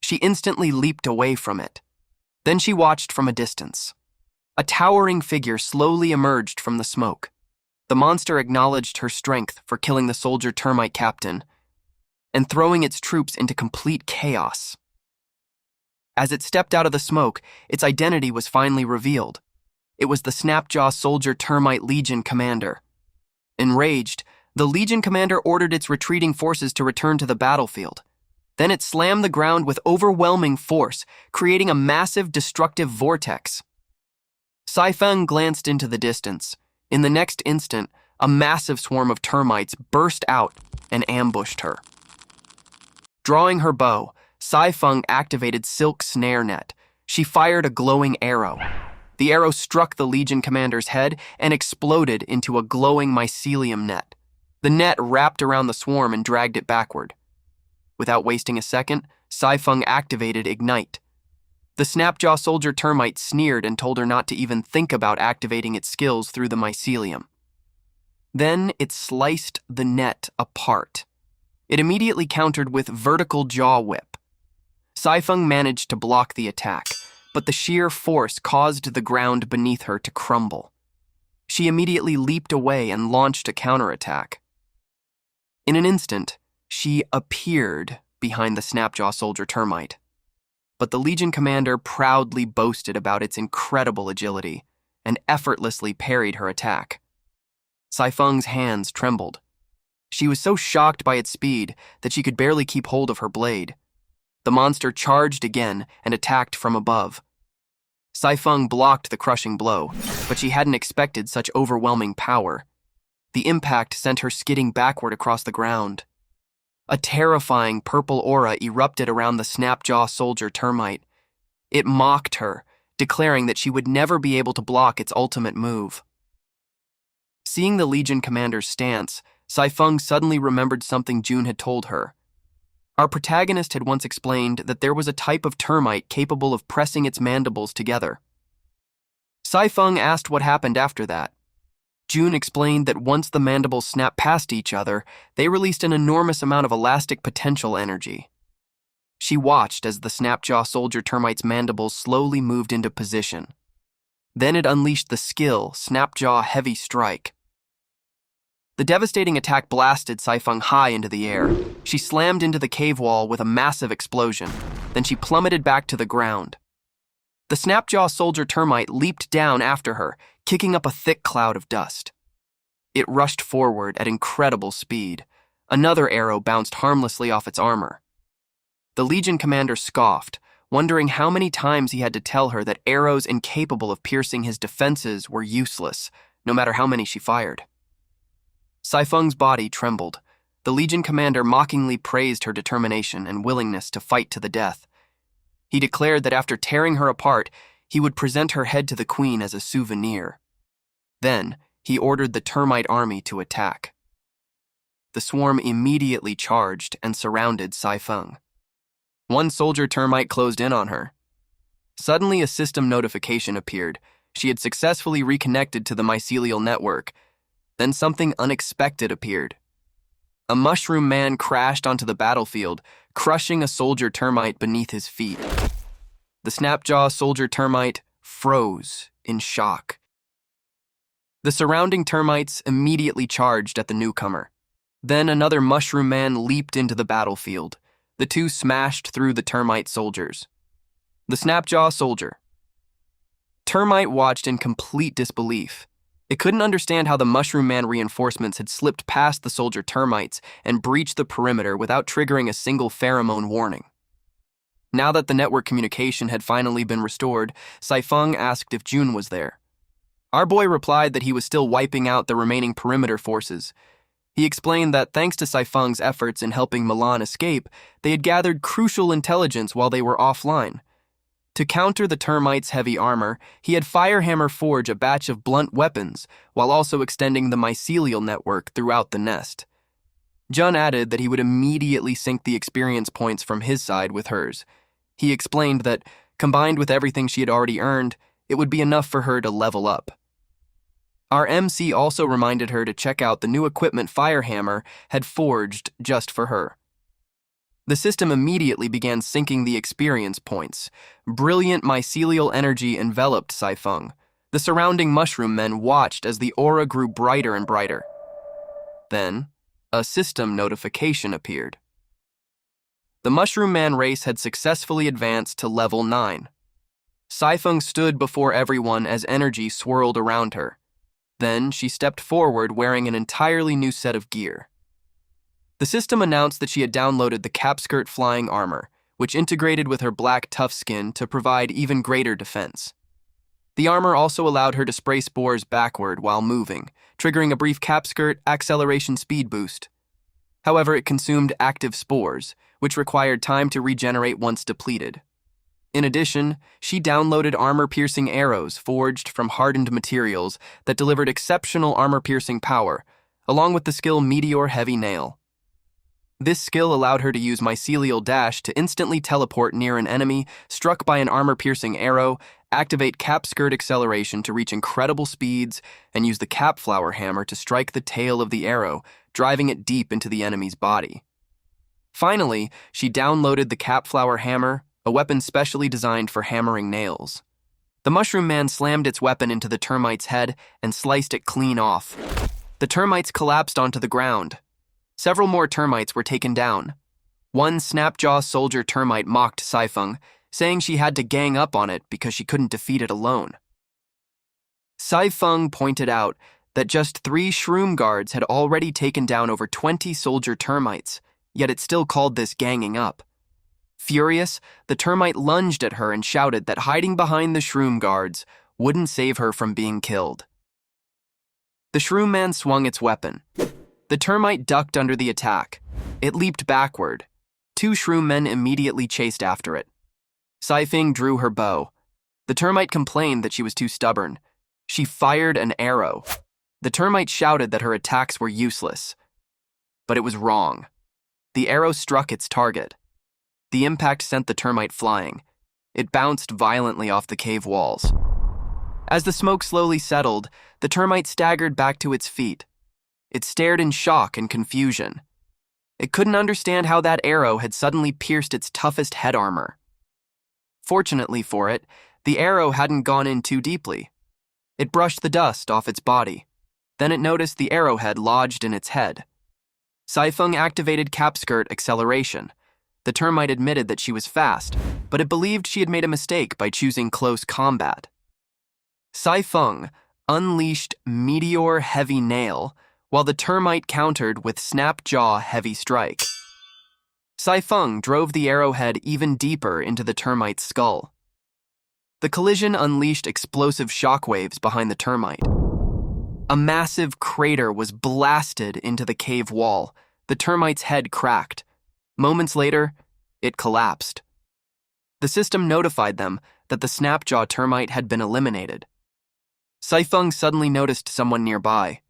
She instantly leaped away from it. Then she watched from a distance. A towering figure slowly emerged from the smoke. The monster acknowledged her strength for killing the soldier termite captain and throwing its troops into complete chaos. As it stepped out of the smoke, its identity was finally revealed. It was the Snapjaw Soldier Termite Legion commander. Enraged, the Legion commander ordered its retreating forces to return to the battlefield. Then it slammed the ground with overwhelming force, creating a massive destructive vortex. Saifeng glanced into the distance. In the next instant, a massive swarm of termites burst out and ambushed her. Drawing her bow, Saifeng activated Silk Snare Net. She fired a glowing arrow. The arrow struck the Legion commander's head and exploded into a glowing mycelium net. The net wrapped around the swarm and dragged it backward. Without wasting a second, Saifeng activated Ignite. The Snapjaw Soldier termite sneered and told her not to even think about activating its skills through the mycelium. Then it sliced the net apart. It immediately countered with Vertical Jaw Whip. Saifeng managed to block the attack, but the sheer force caused the ground beneath her to crumble. She immediately leaped away and launched a counterattack. In an instant, she appeared behind the Snapjaw Soldier termite. But the Legion commander proudly boasted about its incredible agility and effortlessly parried her attack. Saifeng's hands trembled. She was so shocked by its speed that she could barely keep hold of her blade. The monster charged again and attacked from above. Saifeng blocked the crushing blow, but she hadn't expected such overwhelming power. The impact sent her skidding backward across the ground. A terrifying purple aura erupted around the Snapjaw Soldier termite. It mocked her, declaring that she would never be able to block its ultimate move. Seeing the Legion commander's stance, Saifeng suddenly remembered something June had told her. Our protagonist had once explained that there was a type of termite capable of pressing its mandibles together. Saifeng asked what happened after that. June explained that once the mandibles snapped past each other, they released an enormous amount of elastic potential energy. She watched as the Snapjaw soldier termite's mandibles slowly moved into position. Then it unleashed the skill, Snapjaw Heavy Strike. The devastating attack blasted Saifeng high into the air. She slammed into the cave wall with a massive explosion. Then she plummeted back to the ground. The Snapjaw soldier termite leaped down after her, kicking up a thick cloud of dust. It rushed forward at incredible speed. Another arrow bounced harmlessly off its armor. The Legion commander scoffed, wondering how many times he had to tell her that arrows incapable of piercing his defenses were useless, no matter how many she fired. Saifeng's body trembled. The Legion commander mockingly praised her determination and willingness to fight to the death. He declared that after tearing her apart, he would present her head to the queen as a souvenir. Then, he ordered the termite army to attack. The swarm immediately charged and surrounded Saifeng. One soldier termite closed in on her. Suddenly, a system notification appeared. She had successfully reconnected to the mycelial network. Then something unexpected appeared. A mushroom man crashed onto the battlefield, crushing a soldier termite beneath his feet. The Snapjaw soldier termite froze in shock. The surrounding termites immediately charged at the newcomer. Then another mushroom man leaped into the battlefield. The two smashed through the termite soldiers. The Snapjaw soldier. Termite watched in complete disbelief. It couldn't understand how the Mushroom Man reinforcements had slipped past the soldier termites and breached the perimeter without triggering a single pheromone warning. Now that the network communication had finally been restored, Saifeng asked if June was there. Our boy replied that he was still wiping out the remaining perimeter forces. He explained that thanks to Saifeng's efforts in helping Milan escape, they had gathered crucial intelligence while they were offline. To counter the termites' heavy armor, he had Firehammer forge a batch of blunt weapons, while also extending the mycelial network throughout the nest. Jun added that he would immediately sync the experience points from his side with hers. He explained that, combined with everything she had already earned, it would be enough for her to level up. Our MC also reminded her to check out the new equipment Firehammer had forged just for her. The system immediately began syncing the experience points. Brilliant mycelial energy enveloped Saifeng. The surrounding mushroom men watched as the aura grew brighter and brighter. Then, a system notification appeared. The Mushroom Man race had successfully advanced to level 9. Saifeng stood before everyone as energy swirled around her. Then she stepped forward wearing an entirely new set of gear. The system announced that she had downloaded the Capskirt flying armor, which integrated with her black tough skin to provide even greater defense. The armor also allowed her to spray spores backward while moving, triggering a brief Capskirt acceleration speed boost. However, it consumed active spores, which required time to regenerate once depleted. In addition, she downloaded armor-piercing arrows forged from hardened materials that delivered exceptional armor-piercing power, along with the skill Meteor Heavy Nail. This skill allowed her to use Mycelial Dash to instantly teleport near an enemy struck by an armor-piercing arrow, activate Cap Skirt Acceleration to reach incredible speeds, and use the Cap Flower Hammer to strike the tail of the arrow, driving it deep into the enemy's body. Finally, she downloaded the Cap Flower Hammer, a weapon specially designed for hammering nails. The Mushroom Man slammed its weapon into the termite's head and sliced it clean off. The termites collapsed onto the ground. Several more termites were taken down. One Snapjaw soldier termite mocked Saifeng, saying she had to gang up on it because she couldn't defeat it alone. Saifeng pointed out that just 3 shroom guards had already taken down over 20 soldier termites, yet it still called this ganging up. Furious, the termite lunged at her and shouted that hiding behind the shroom guards wouldn't save her from being killed. The Shroom Man swung its weapon. The termite ducked under the attack. It leaped backward. 2 shroom men immediately chased after it. Saifeng drew her bow. The termite complained that she was too stubborn. She fired an arrow. The termite shouted that her attacks were useless. But it was wrong. The arrow struck its target. The impact sent the termite flying. It bounced violently off the cave walls. As the smoke slowly settled, the termite staggered back to its feet. It stared in shock and confusion. It couldn't understand how that arrow had suddenly pierced its toughest head armor. Fortunately for it, the arrow hadn't gone in too deeply. It brushed the dust off its body. Then it noticed the arrowhead lodged in its head. Saifeng activated cap skirt acceleration. The termite admitted that she was fast, but it believed she had made a mistake by choosing close combat. Saifeng unleashed meteor heavy nail, while the termite countered with snap jaw heavy strike. Saifeng drove the arrowhead even deeper into the termite's skull. The collision unleashed explosive shockwaves behind the termite. A massive crater was blasted into the cave wall. The termite's head cracked. Moments later, it collapsed. The system notified them that the snapjaw termite had been eliminated. Saifeng suddenly noticed someone nearby.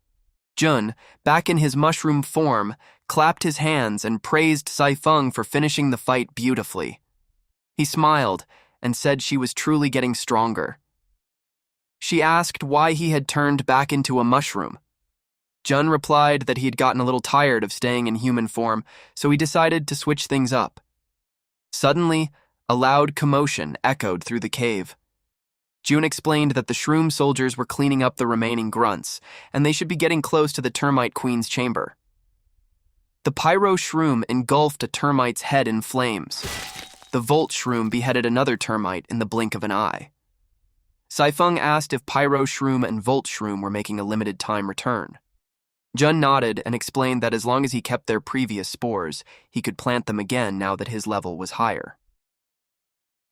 Jun, back in his mushroom form, clapped his hands and praised Saifeng for finishing the fight beautifully. He smiled and said she was truly getting stronger. She asked why he had turned back into a mushroom. Jun replied that he had gotten a little tired of staying in human form, so he decided to switch things up. Suddenly, a loud commotion echoed through the cave. Jun explained that the shroom soldiers were cleaning up the remaining grunts, and they should be getting close to the termite queen's chamber. The pyro shroom engulfed a termite's head in flames. The volt shroom beheaded another termite in the blink of an eye. Saifeng asked if pyro shroom and volt shroom were making a limited time return. Jun nodded and explained that as long as he kept their previous spores, he could plant them again now that his level was higher.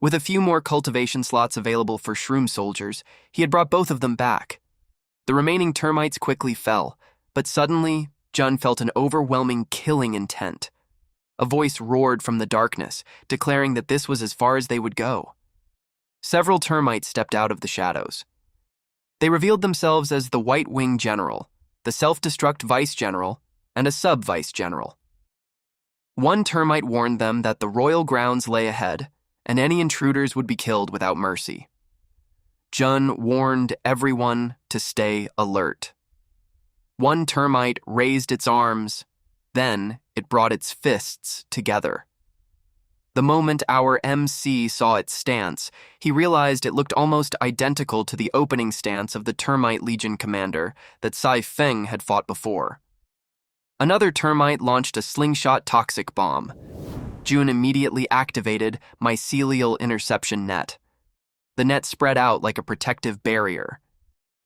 With a few more cultivation slots available for shroom soldiers, he had brought both of them back. The remaining termites quickly fell, but suddenly, Jun felt an overwhelming killing intent. A voice roared from the darkness, declaring that this was as far as they would go. Several termites stepped out of the shadows. They revealed themselves as the White Wing General, the self-destruct Vice General, and a sub-Vice General. One termite warned them that the royal grounds lay ahead, and any intruders would be killed without mercy. Jun warned everyone to stay alert. One termite raised its arms, then it brought its fists together. The moment our MC saw its stance, he realized it looked almost identical to the opening stance of the Termite Legion commander that Saifeng had fought before. Another termite launched a slingshot toxic bomb. Jun immediately activated mycelial interception net. The net spread out like a protective barrier.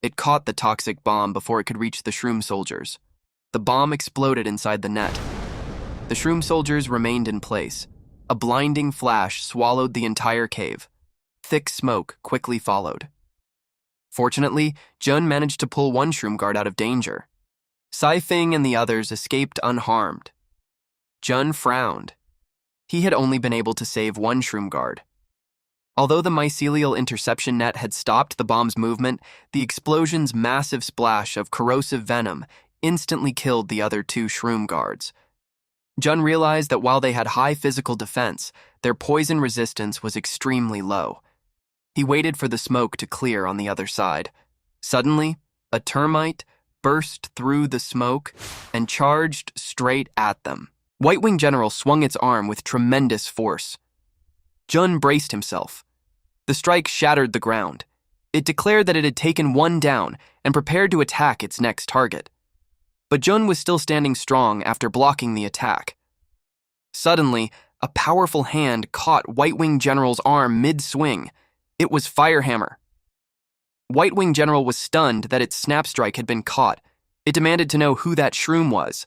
It caught the toxic bomb before it could reach the shroom soldiers. The bomb exploded inside the net. The shroom soldiers remained in place. A blinding flash swallowed the entire cave. Thick smoke quickly followed. Fortunately, Jun managed to pull one shroom guard out of danger. Saifeng and the others escaped unharmed. Jun frowned. He had only been able to save one shroom guard. Although the mycelial interception net had stopped the bomb's movement, the explosion's massive splash of corrosive venom instantly killed the other two shroom guards. Jun realized that while they had high physical defense, their poison resistance was extremely low. He waited for the smoke to clear on the other side. Suddenly, a termite burst through the smoke and charged straight at them. White Wing General swung its arm with tremendous force. Jun braced himself. The strike shattered the ground. It declared that it had taken one down and prepared to attack its next target. But Jun was still standing strong after blocking the attack. Suddenly, a powerful hand caught White Wing General's arm mid-swing. It was Firehammer. White Wing General was stunned that its snap strike had been caught. It demanded to know who that shroom was.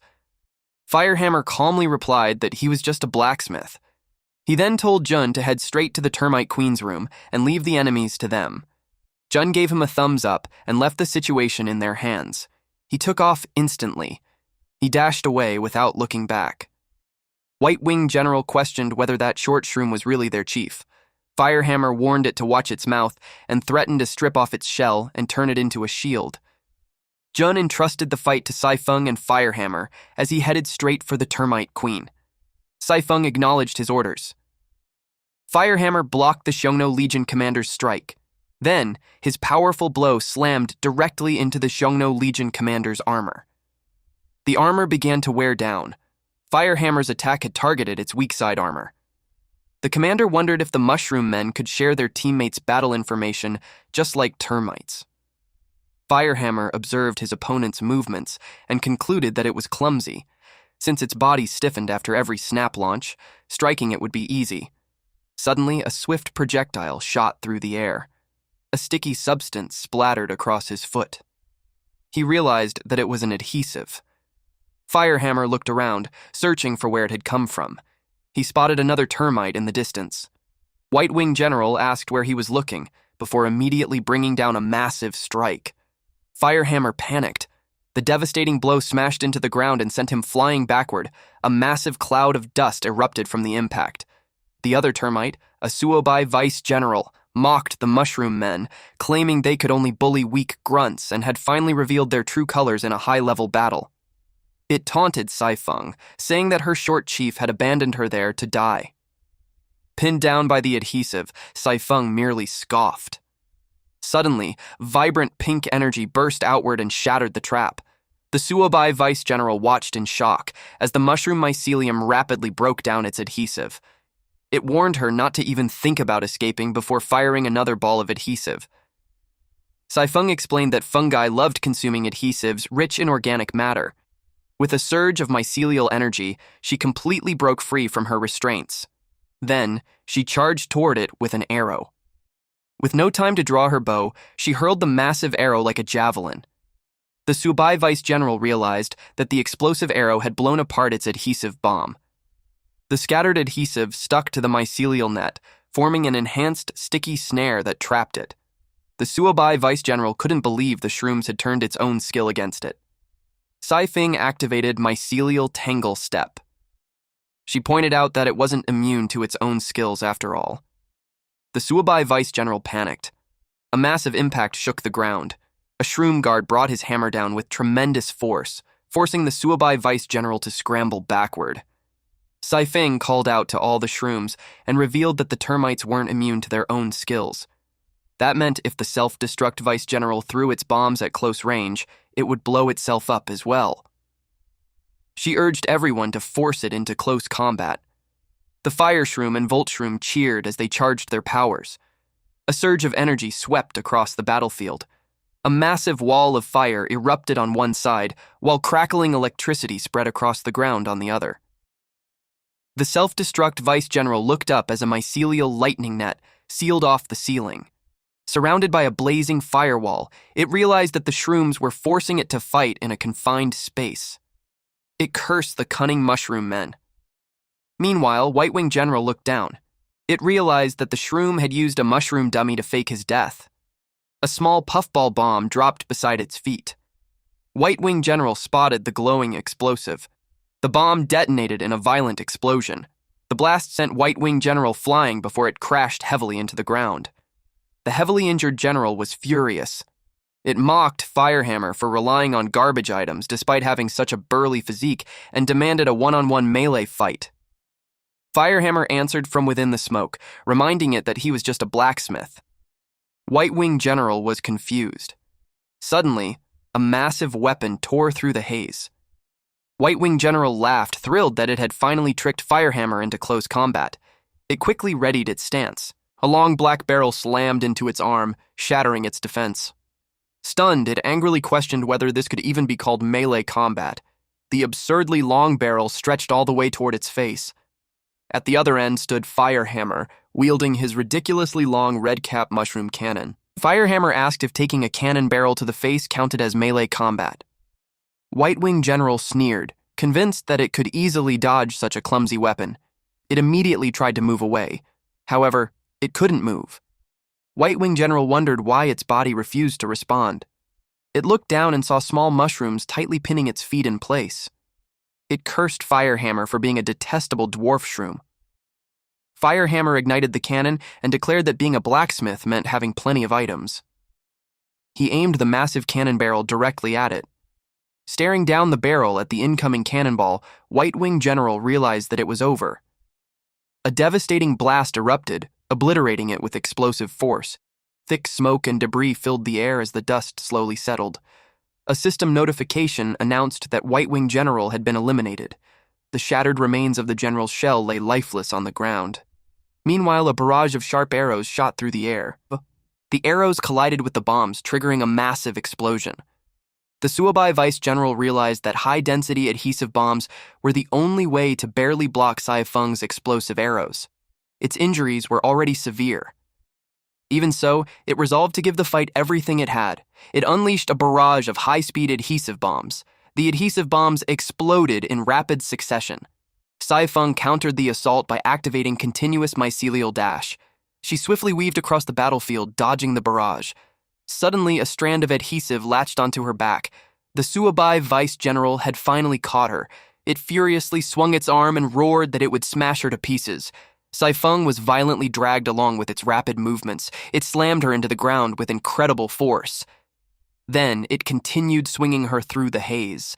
Firehammer calmly replied that he was just a blacksmith. He then told Jun to head straight to the Termite Queen's room and leave the enemies to them. Jun gave him a thumbs up and left the situation in their hands. He took off instantly. He dashed away without looking back. White Wing General questioned whether that short shroom was really their chief. Firehammer warned it to watch its mouth and threatened to strip off its shell and turn it into a shield. Jun entrusted the fight to Saifeng and Firehammer as he headed straight for the Termite Queen. Saifeng acknowledged his orders. Firehammer blocked the Xiongnu Legion commander's strike. Then, his powerful blow slammed directly into the Xiongno Legion commander's armor. The armor began to wear down. Firehammer's attack had targeted its weak side armor. The commander wondered if the mushroom men could share their teammates' battle information just like termites. Firehammer observed his opponent's movements and concluded that it was clumsy. Since its body stiffened after every snap launch, striking it would be easy. Suddenly, a swift projectile shot through the air. A sticky substance splattered across his foot. He realized that it was an adhesive. Firehammer looked around, searching for where it had come from. He spotted another termite in the distance. White Wing General asked where he was looking, before immediately bringing down a massive strike. Firehammer panicked. The devastating blow smashed into the ground and sent him flying backward. A massive cloud of dust erupted from the impact. The other termite, a Suobai Vice General, mocked the mushroom men, claiming they could only bully weak grunts and had finally revealed their true colors in a high-level battle. It taunted Saifeng, saying that her short chief had abandoned her there to die. Pinned down by the adhesive, Saifeng merely scoffed. Suddenly, vibrant pink energy burst outward and shattered the trap. The Suobai Vice General watched in shock as the mushroom mycelium rapidly broke down its adhesive. It warned her not to even think about escaping before firing another ball of adhesive. Saifeng explained that fungi loved consuming adhesives rich in organic matter. With a surge of mycelial energy, she completely broke free from her restraints. Then, she charged toward it with an arrow. With no time to draw her bow, she hurled the massive arrow like a javelin. The Subai Vice General realized that the explosive arrow had blown apart its adhesive bomb. The scattered adhesive stuck to the mycelial net, forming an enhanced, sticky snare that trapped it. The Suobai Vice General couldn't believe the shrooms had turned its own skill against it. Saifeng activated Mycelial Tangle Step. She pointed out that it wasn't immune to its own skills after all. The Suobai Vice General panicked. A massive impact shook the ground. A shroom guard brought his hammer down with tremendous force, forcing the Suobai Vice General to scramble backward. Saifeng called out to all the shrooms and revealed that the termites weren't immune to their own skills. That meant if the self-destruct Vice General threw its bombs at close range, it would blow itself up as well. She urged everyone to force it into close combat. The Fire Shroom and Volt Shroom cheered as they charged their powers. A surge of energy swept across the battlefield. A massive wall of fire erupted on one side, while crackling electricity spread across the ground on the other. The self-destruct Vice General looked up as a mycelial lightning net sealed off the ceiling. Surrounded by a blazing firewall, it realized that the shrooms were forcing it to fight in a confined space. It cursed the cunning mushroom men. Meanwhile, White Wing General looked down. It realized that the shroom had used a mushroom dummy to fake his death. A small puffball bomb dropped beside its feet. White Wing General spotted the glowing explosive. The bomb detonated in a violent explosion. The blast sent White Wing General flying before it crashed heavily into the ground. The heavily injured general was furious. It mocked Firehammer for relying on garbage items despite having such a burly physique and demanded a one-on-one melee fight. Firehammer answered from within the smoke, reminding it that he was just a blacksmith. White Wing General was confused. Suddenly, a massive weapon tore through the haze. White Wing General laughed, thrilled that it had finally tricked Firehammer into close combat. It quickly readied its stance. A long black barrel slammed into its arm, shattering its defense. Stunned, it angrily questioned whether this could even be called melee combat. The absurdly long barrel stretched all the way toward its face. At the other end stood Firehammer, wielding his ridiculously long red-cap mushroom cannon. Firehammer asked if taking a cannon barrel to the face counted as melee combat. White Wing General sneered, convinced that it could easily dodge such a clumsy weapon. It immediately tried to move away. However, it couldn't move. White Wing General wondered why its body refused to respond. It looked down and saw small mushrooms tightly pinning its feet in place. It cursed Firehammer for being a detestable dwarf shroom. Firehammer ignited the cannon and declared that being a blacksmith meant having plenty of items. He aimed the massive cannon barrel directly at it. Staring down the barrel at the incoming cannonball, White Wing General realized that it was over. A devastating blast erupted, obliterating it with explosive force. Thick smoke and debris filled the air as the dust slowly settled. A system notification announced that White Wing General had been eliminated. The shattered remains of the general's shell lay lifeless on the ground. Meanwhile, a barrage of sharp arrows shot through the air. The arrows collided with the bombs, triggering a massive explosion. The Suobai Vice General realized that high-density adhesive bombs were the only way to barely block Sai Feng's explosive arrows. Its injuries were already severe. Even so, it resolved to give the fight everything it had. It unleashed a barrage of high-speed adhesive bombs. The adhesive bombs exploded in rapid succession. Sai Feng countered the assault by activating continuous mycelial dash. She swiftly weaved across the battlefield, dodging the barrage. Suddenly, a strand of adhesive latched onto her back. The Suobai Vice General had finally caught her. It furiously swung its arm and roared that it would smash her to pieces. Sai Feng was violently dragged along with its rapid movements. It slammed her into the ground with incredible force. Then, it continued swinging her through the haze.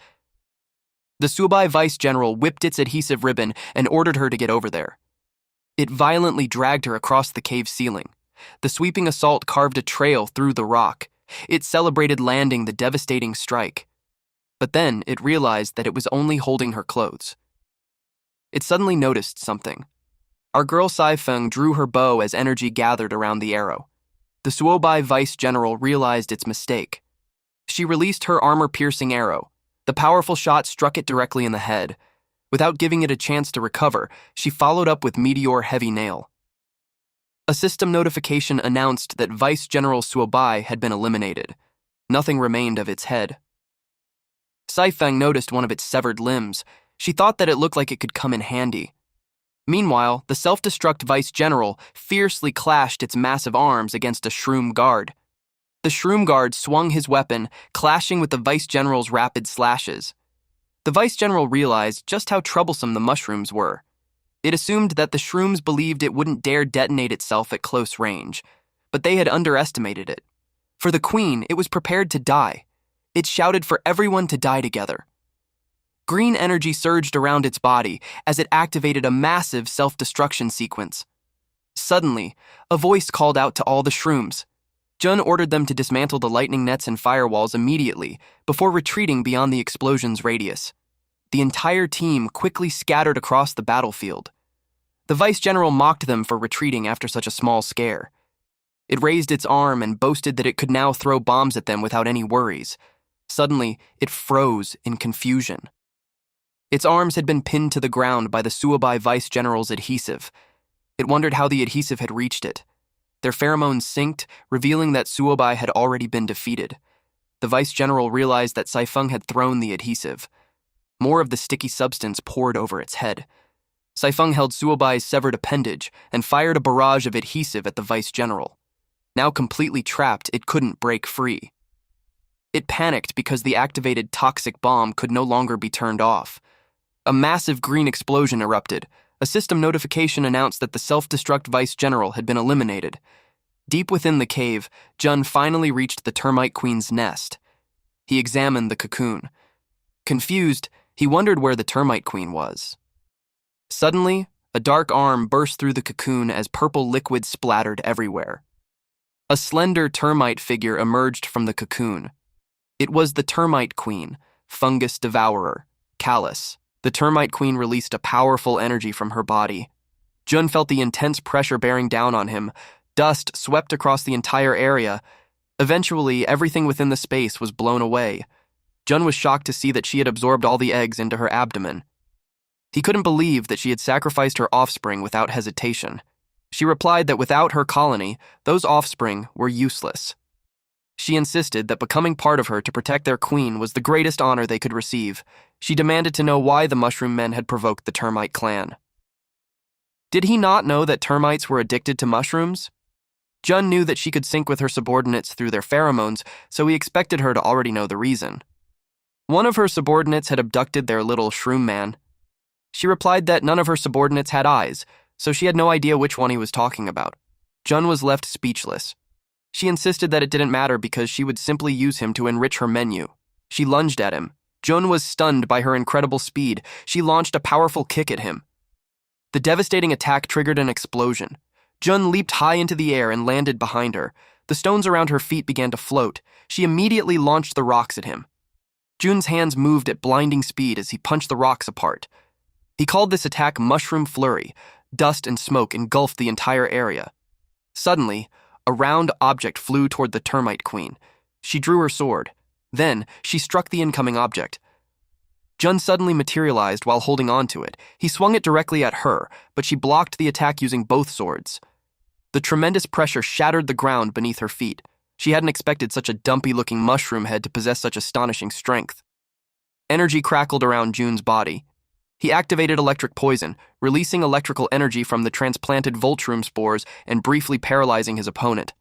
The Suobai Vice General whipped its adhesive ribbon and ordered her to get over there. It violently dragged her across the cave ceiling. The sweeping assault carved a trail through the rock. It celebrated landing the devastating strike. But then it realized that it was only holding her clothes. It suddenly noticed something. Our girl Sai Feng drew her bow as energy gathered around the arrow. The Suobai Vice General realized its mistake. She released her armor-piercing arrow. The powerful shot struck it directly in the head. Without giving it a chance to recover, she followed up with Meteor Heavy Nail. A system notification announced that Vice General Suobai had been eliminated. Nothing remained of its head. Sai Feng noticed one of its severed limbs. She thought that it looked like it could come in handy. Meanwhile, the self-destruct Vice General fiercely clashed its massive arms against a shroom guard. The shroom guard swung his weapon, clashing with the Vice General's rapid slashes. The Vice General realized just how troublesome the mushrooms were. It assumed that the shrooms believed it wouldn't dare detonate itself at close range, but they had underestimated it. For the Queen, it was prepared to die. It shouted for everyone to die together. Green energy surged around its body as it activated a massive self-destruction sequence. Suddenly, a voice called out to all the shrooms. Jun ordered them to dismantle the lightning nets and firewalls immediately before retreating beyond the explosion's radius. The entire team quickly scattered across the battlefield. The Vice General mocked them for retreating after such a small scare. It raised its arm and boasted that it could now throw bombs at them without any worries. Suddenly, it froze in confusion. Its arms had been pinned to the ground by the Suobai Vice General's adhesive. It wondered how the adhesive had reached it. Their pheromones synced, revealing that Suobai had already been defeated. The Vice General realized that Sai Feng had thrown the adhesive. More of the sticky substance poured over its head. Sai Feng held Suobai's severed appendage and fired a barrage of adhesive at the Vice General. Now completely trapped, it couldn't break free. It panicked because the activated toxic bomb could no longer be turned off. A massive green explosion erupted. A system notification announced that the self-destruct Vice General had been eliminated. Deep within the cave, Jun finally reached the Termite Queen's nest. He examined the cocoon. Confused, he wondered where the Termite Queen was. Suddenly, a dark arm burst through the cocoon as purple liquid splattered everywhere. A slender termite figure emerged from the cocoon. It was the Termite Queen, fungus devourer, Callus. The Termite Queen released a powerful energy from her body. Jun felt the intense pressure bearing down on him. Dust swept across the entire area. Eventually, everything within the space was blown away. Jun was shocked to see that she had absorbed all the eggs into her abdomen. He couldn't believe that she had sacrificed her offspring without hesitation. She replied that without her colony, those offspring were useless. She insisted that becoming part of her to protect their queen was the greatest honor they could receive. She demanded to know why the Mushroom Men had provoked the Termite clan. Did he not know that termites were addicted to mushrooms? Jun knew that she could sync with her subordinates through their pheromones, so he expected her to already know the reason. One of her subordinates had abducted their little shroom man. She replied that none of her subordinates had eyes, so she had no idea which one he was talking about. Jun was left speechless. She insisted that it didn't matter because she would simply use him to enrich her menu. She lunged at him. Jun was stunned by her incredible speed. She launched a powerful kick at him. The devastating attack triggered an explosion. Jun leaped high into the air and landed behind her. The stones around her feet began to float. She immediately launched the rocks at him. Jun's hands moved at blinding speed as he punched the rocks apart. He called this attack Mushroom Flurry. Dust and smoke engulfed the entire area. Suddenly, a round object flew toward the termite queen. She drew her sword. Then, she struck the incoming object. Jun suddenly materialized while holding onto it. He swung it directly at her, but she blocked the attack using both swords. The tremendous pressure shattered the ground beneath her feet. She hadn't expected such a dumpy-looking mushroom head to possess such astonishing strength. Energy crackled around Jun's body. He activated electric poison, releasing electrical energy from the transplanted Voltrum spores and briefly paralyzing his opponent.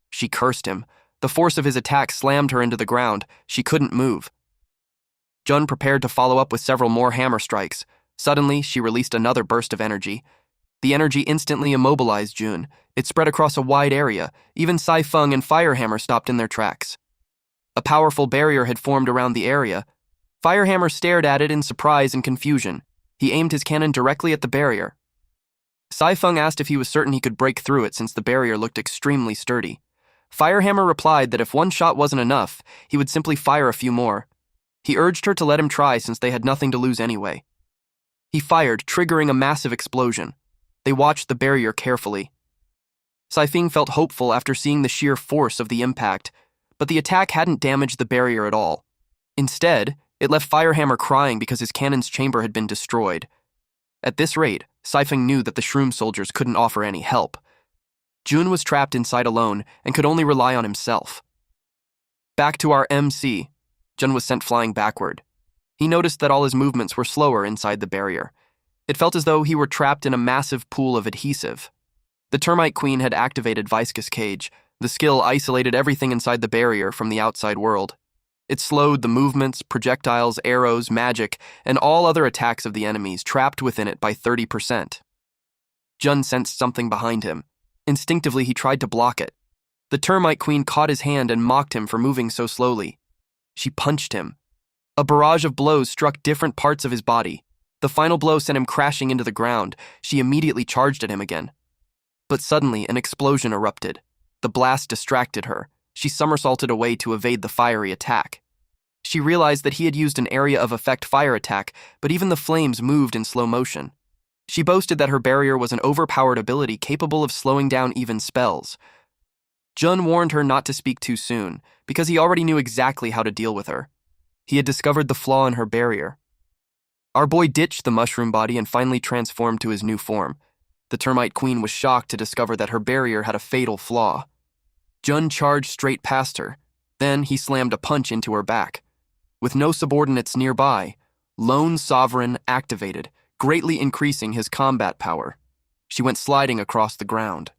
She cursed him. The force of his attack slammed her into the ground. She couldn't move. Jun prepared to follow up with several more hammer strikes. Suddenly, she released another burst of energy. The energy instantly immobilized Jun. It spread across a wide area. Even Sai-Feng and Firehammer stopped in their tracks. A powerful barrier had formed around the area. Firehammer stared at it in surprise and confusion. He aimed his cannon directly at the barrier. Sai-Feng asked if he was certain he could break through it since the barrier looked extremely sturdy. Firehammer replied that if one shot wasn't enough, he would simply fire a few more. He urged her to let him try since they had nothing to lose anyway. He fired, triggering a massive explosion. They watched the barrier carefully. Sai-Feng felt hopeful after seeing the sheer force of the impact, but the attack hadn't damaged the barrier at all. Instead, it left Firehammer crying because his cannon's chamber had been destroyed. At this rate, Sai-Feng knew that the shroom soldiers couldn't offer any help. Jun was trapped inside alone and could only rely on himself. Back to our MC, Jun was sent flying backward. He noticed that all his movements were slower inside the barrier. It felt as though he were trapped in a massive pool of adhesive. The termite queen had activated Viscous Cage. The skill isolated everything inside the barrier from the outside world. It slowed the movements, projectiles, arrows, magic, and all other attacks of the enemies trapped within it by 30%. Jun sensed something behind him. Instinctively, he tried to block it. The termite queen caught his hand and mocked him for moving so slowly. She punched him. A barrage of blows struck different parts of his body. The final blow sent him crashing into the ground. She immediately charged at him again. But suddenly, an explosion erupted. The blast distracted her. She somersaulted away to evade the fiery attack. She realized that he had used an area of effect fire attack, but even the flames moved in slow motion. She boasted that her barrier was an overpowered ability capable of slowing down even spells. Jun warned her not to speak too soon, because he already knew exactly how to deal with her. He had discovered the flaw in her barrier. Our boy ditched the mushroom body and finally transformed to his new form. The termite queen was shocked to discover that her barrier had a fatal flaw. Jun charged straight past her. Then he slammed a punch into her back. With no subordinates nearby, Lone Sovereign activated, greatly increasing his combat power. She went sliding across the ground.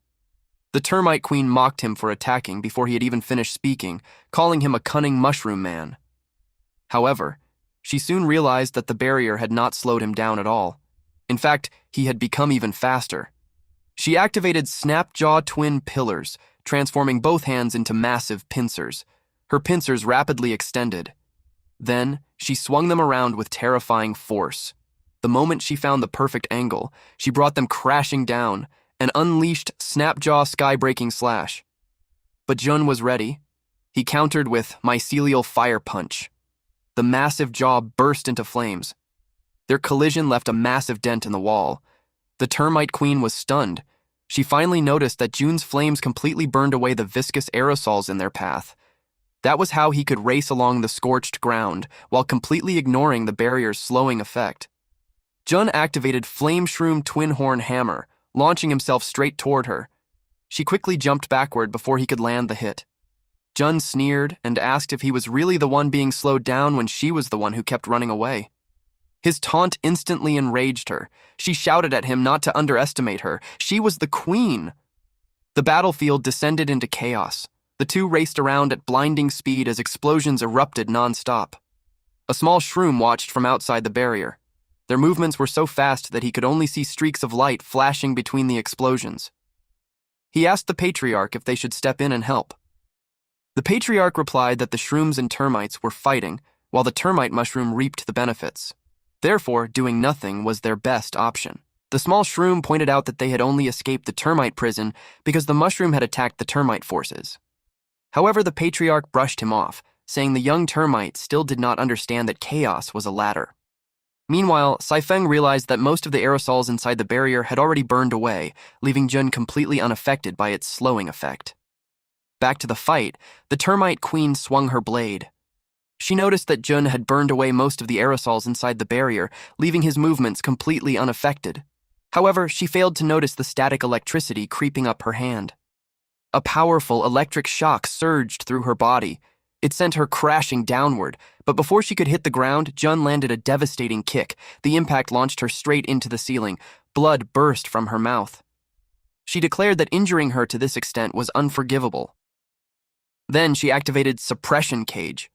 The termite queen mocked him for attacking before he had even finished speaking, calling him a cunning mushroom man. However, she soon realized that the barrier had not slowed him down at all. In fact, he had become even faster. She activated Snapjaw Twin Pillars, transforming both hands into massive pincers. Her pincers rapidly extended. Then, she swung them around with terrifying force. The moment she found the perfect angle, she brought them crashing down and unleashed Snapjaw Sky-Breaking Slash. But Jun was ready. He countered with Mycelial Fire Punch. The massive jaw burst into flames. Their collision left a massive dent in the wall. The termite queen was stunned. She finally noticed that Jun's flames completely burned away the viscous aerosols in their path. That was how he could race along the scorched ground while completely ignoring the barrier's slowing effect. Jun activated Flame Shroom Twin Horn Hammer, launching himself straight toward her. She quickly jumped backward before he could land the hit. Jun sneered and asked if he was really the one being slowed down when she was the one who kept running away. His taunt instantly enraged her. She shouted at him not to underestimate her. She was the queen. The battlefield descended into chaos. The two raced around at blinding speed as explosions erupted non-stop. A small shroom watched from outside the barrier. Their movements were so fast that he could only see streaks of light flashing between the explosions. He asked the Patriarch if they should step in and help. The Patriarch replied that the shrooms and termites were fighting, while the termite mushroom reaped the benefits. Therefore, doing nothing was their best option. The small shroom pointed out that they had only escaped the termite prison because the mushroom had attacked the termite forces. However, the patriarch brushed him off, saying the young termite still did not understand that chaos was a ladder. Meanwhile, Saifeng realized that most of the aerosols inside the barrier had already burned away, leaving Jun completely unaffected by its slowing effect. Back to the fight, the termite queen swung her blade. She noticed that Jun had burned away most of the aerosols inside the barrier, leaving his movements completely unaffected. However, she failed to notice the static electricity creeping up her hand. A powerful electric shock surged through her body. It sent her crashing downward, but before she could hit the ground, Jun landed a devastating kick. The impact launched her straight into the ceiling. Blood burst from her mouth. She declared that injuring her to this extent was unforgivable. Then she activated Suppression Cage.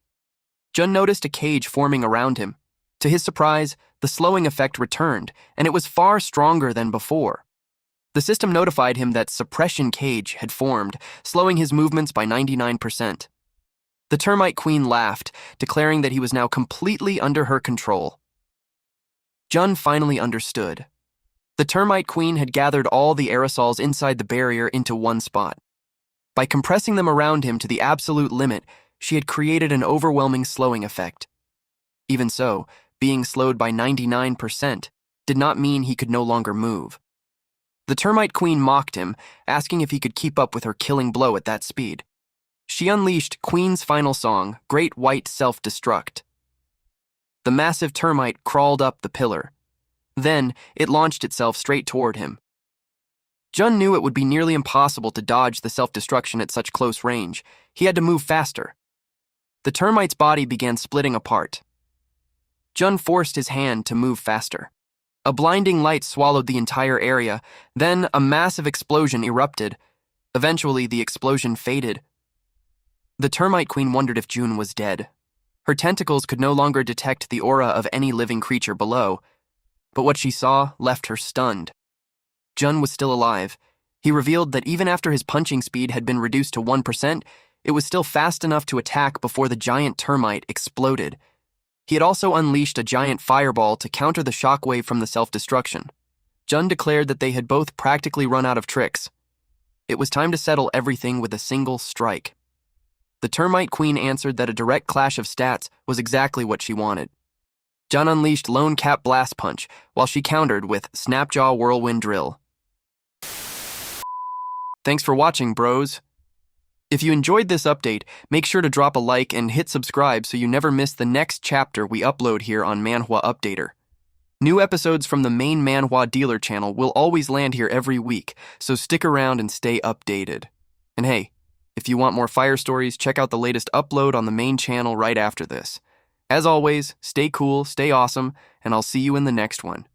Jun noticed a cage forming around him. To his surprise, the slowing effect returned, and it was far stronger than before. The system notified him that Suppression Cage had formed, slowing his movements by 99%. The termite queen laughed, declaring that he was now completely under her control. Jun finally understood. The termite queen had gathered all the aerosols inside the barrier into one spot. By compressing them around him to the absolute limit, she had created an overwhelming slowing effect. Even so, being slowed by 99% did not mean he could no longer move. The termite queen mocked him, asking if he could keep up with her killing blow at that speed. She unleashed Queen's final song, Great White Self-Destruct. The massive termite crawled up the pillar. Then, it launched itself straight toward him. Jun knew it would be nearly impossible to dodge the self-destruction at such close range. He had to move faster. The termite's body began splitting apart. Jun forced his hand to move faster. A blinding light swallowed the entire area. Then, a massive explosion erupted. Eventually, the explosion faded. The termite queen wondered if Jun was dead. Her tentacles could no longer detect the aura of any living creature below, but what she saw left her stunned. Jun was still alive. He revealed that even after his punching speed had been reduced to 1%, it was still fast enough to attack before the giant termite exploded. He had also unleashed a giant fireball to counter the shockwave from the self-destruction. Jun declared that they had both practically run out of tricks. It was time to settle everything with a single strike. The termite queen answered that a direct clash of stats was exactly what she wanted. Jun unleashed Lone Cap Blast Punch, while she countered with Snapjaw Whirlwind Drill. Thanks for watching, bros. If you enjoyed this update, make sure to drop a like and hit subscribe so you never miss the next chapter we upload here on Manhwa Updater. New episodes from the main Manhwa dealer channel will always land here every week, so stick around and stay updated. And hey, if you want more fire stories, check out the latest upload on the main channel right after this. As always, stay cool, stay awesome, and I'll see you in the next one.